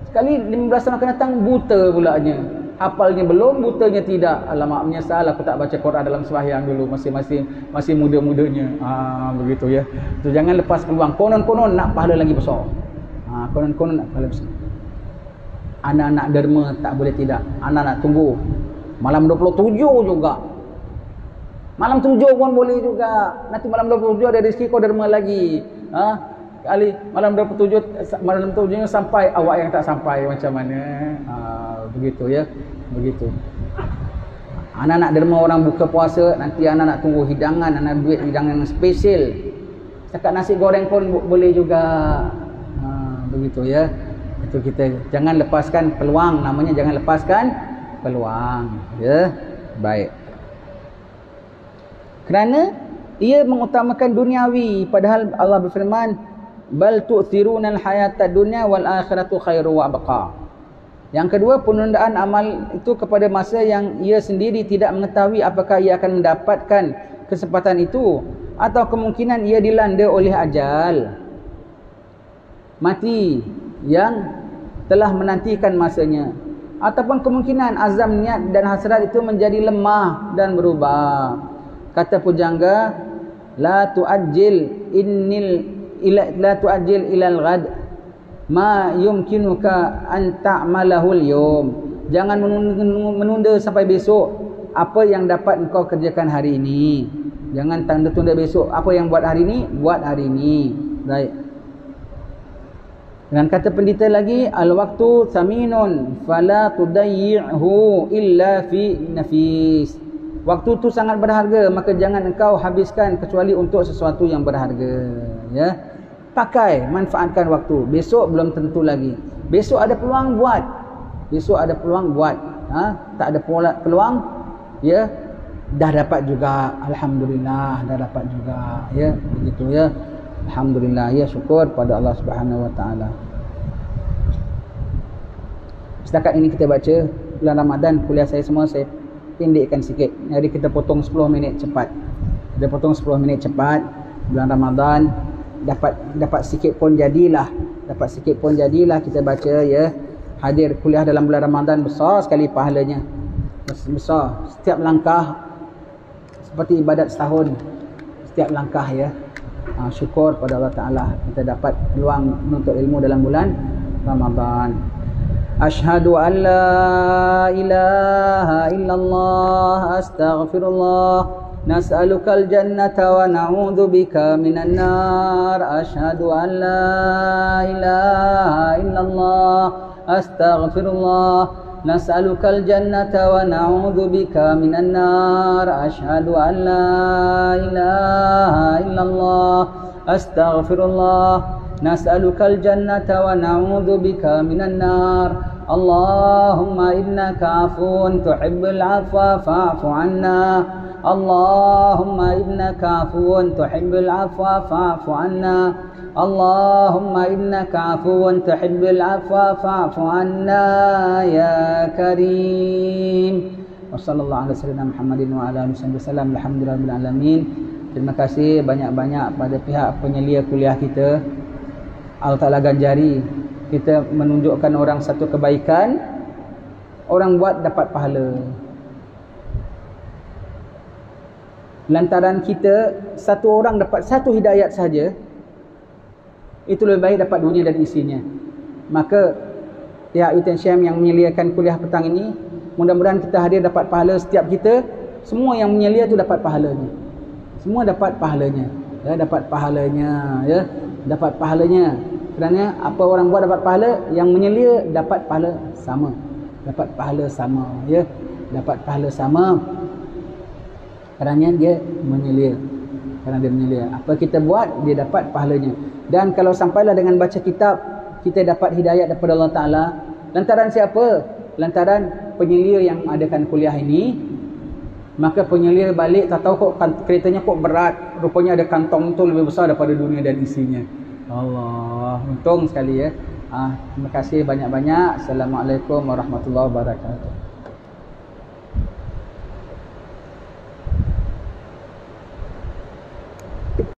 Sekali 15 tahun akan datang buta pulanya. hafalnya belum, butanya tidak. Alamak, menyesal aku tak baca Quran dalam sembahyang dulu, masih muda-mudanya. Begitu ya. So, jangan lepas peluang. Konon-konon nak pahala lagi besar. Konon-konon nak pahala besar. Anak-anak derma tak boleh tidak. Anak-anak tunggu. Malam 27 juga. Malam 7 pun boleh juga. Nanti malam 27 ada rezeki kau derma lagi. Kali malam 27 sampai awak yang tak sampai macam mana. Begitu ya. Begitu. Anak-anak derma orang buka puasa, nanti anak-anak tunggu hidangan, anak duit hidangan spesial. Setakat nasi goreng pun boleh juga. Begitu ya. Itu kita jangan lepaskan peluang, namanya jangan lepaskan peluang ya. Baik. Kerana ia mengutamakan duniawi, padahal Allah berfirman bal tu'thiruna al-hayata dunya wal akhiratu khairu wa abqa. Yang kedua, penundaan amal itu kepada masa yang ia sendiri tidak mengetahui apakah ia akan mendapatkan kesempatan itu, atau kemungkinan ia dilanda oleh ajal mati yang telah menantikan masanya, ataupun kemungkinan azam niat dan hasrat itu menjadi lemah dan berubah. Kata pujangga, la tu'ajjil ilal ghad ma yumkinuka an ta'malahul yawm. Jangan menunda sampai besok apa yang dapat engkau kerjakan hari ini. Jangan tunda besok. Apa yang buat hari ini, buat hari ini. Baik. Dan kata pendeta lagi, al-waqtu thaminun fala tudayyi'hu illa fi nafis. Waktu tu sangat berharga, maka jangan engkau habiskan kecuali untuk sesuatu yang berharga. Ya, pakai, manfaatkan waktu. Besok belum tentu lagi. Besok ada peluang, buat. Besok ada peluang, buat. Tak ada peluang, ya, dah dapat juga. Alhamdulillah, dah dapat juga. Ya, begitu ya. Alhamdulillah, ya, syukur pada Allah Subhanahu Wa Taala. Setakat ini kita baca bulan Ramadan. Kuliah saya semua saya pendekkan sikit. Jadi kita potong 10 minit cepat. Kita potong 10 minit cepat. Bulan Ramadan dapat sikit pun jadilah. Dapat sikit pun jadilah kita baca ya. Hadir kuliah dalam bulan Ramadan besar sekali pahalanya. Besar. Setiap langkah seperti ibadat setahun. Setiap langkah ya. Syukur pada Allah Ta'ala kita dapat peluang menuntut ilmu dalam bulan Ramadan. Ashhadu an la ilaha illallah astaghfirullah nas'alukal jannata wa na'udzu bika minan nar. Ashhadu an la ilaha illallah astaghfirullah nas'alukal jannata wa na'udzu bika minan nar. Ashhadu an la ilaha illallah astaghfirullah nas'alukal jannata wa na'udzu bika minan nar. Allahumma innaka 'afuwun tuhibbul 'afwa fa'fu 'anna. Allahumma innaka 'afuwun tuhibbul 'afwa fa'fu 'anna. Allahumma innaka 'afuwun tuhibbul 'afwa fa'fu 'anna ya karim. Wa sallallahu ala sayyidina Muhammadin wa ala alihi wasallam. Alhamdulillahirabbil alamin. Terima kasih banyak-banyak pada pihak penyelia kuliah kita. Allah Ta'ala ganjari kita menunjukkan orang satu kebaikan, orang buat dapat pahala. Lantaran kita satu orang dapat satu hidayat saja, itu lebih baik dapat dunia dan isinya. Maka pihak Iten Syam yang menyediakan kuliah petang ini, mudah-mudahan kita hadir dapat pahala. Setiap kita, semua yang menyelia itu dapat pahalanya. Semua dapat pahalanya. Ya, dapat pahalanya, ya, dapat pahalanya. Kerana apa orang buat dapat pahala, yang menyelia dapat pahala sama. Dapat pahala sama, ya. Dapat pahala sama. Kerana dia menyelia. Kerana dia menyelia. Apa kita buat, dia dapat pahalanya. Dan kalau sampailah dengan baca kitab, kita dapat hidayat daripada Allah Ta'ala. Lantaran siapa? Lantaran penyelia yang adakan kuliah ini. Maka penyelia balik, tak tahu kok keretanya kok berat. Rupanya ada kantong tu lebih besar daripada dunia dan isinya. Allah, untung sekali ya. Terima kasih banyak-banyak. Assalamualaikum warahmatullahi wabarakatuh.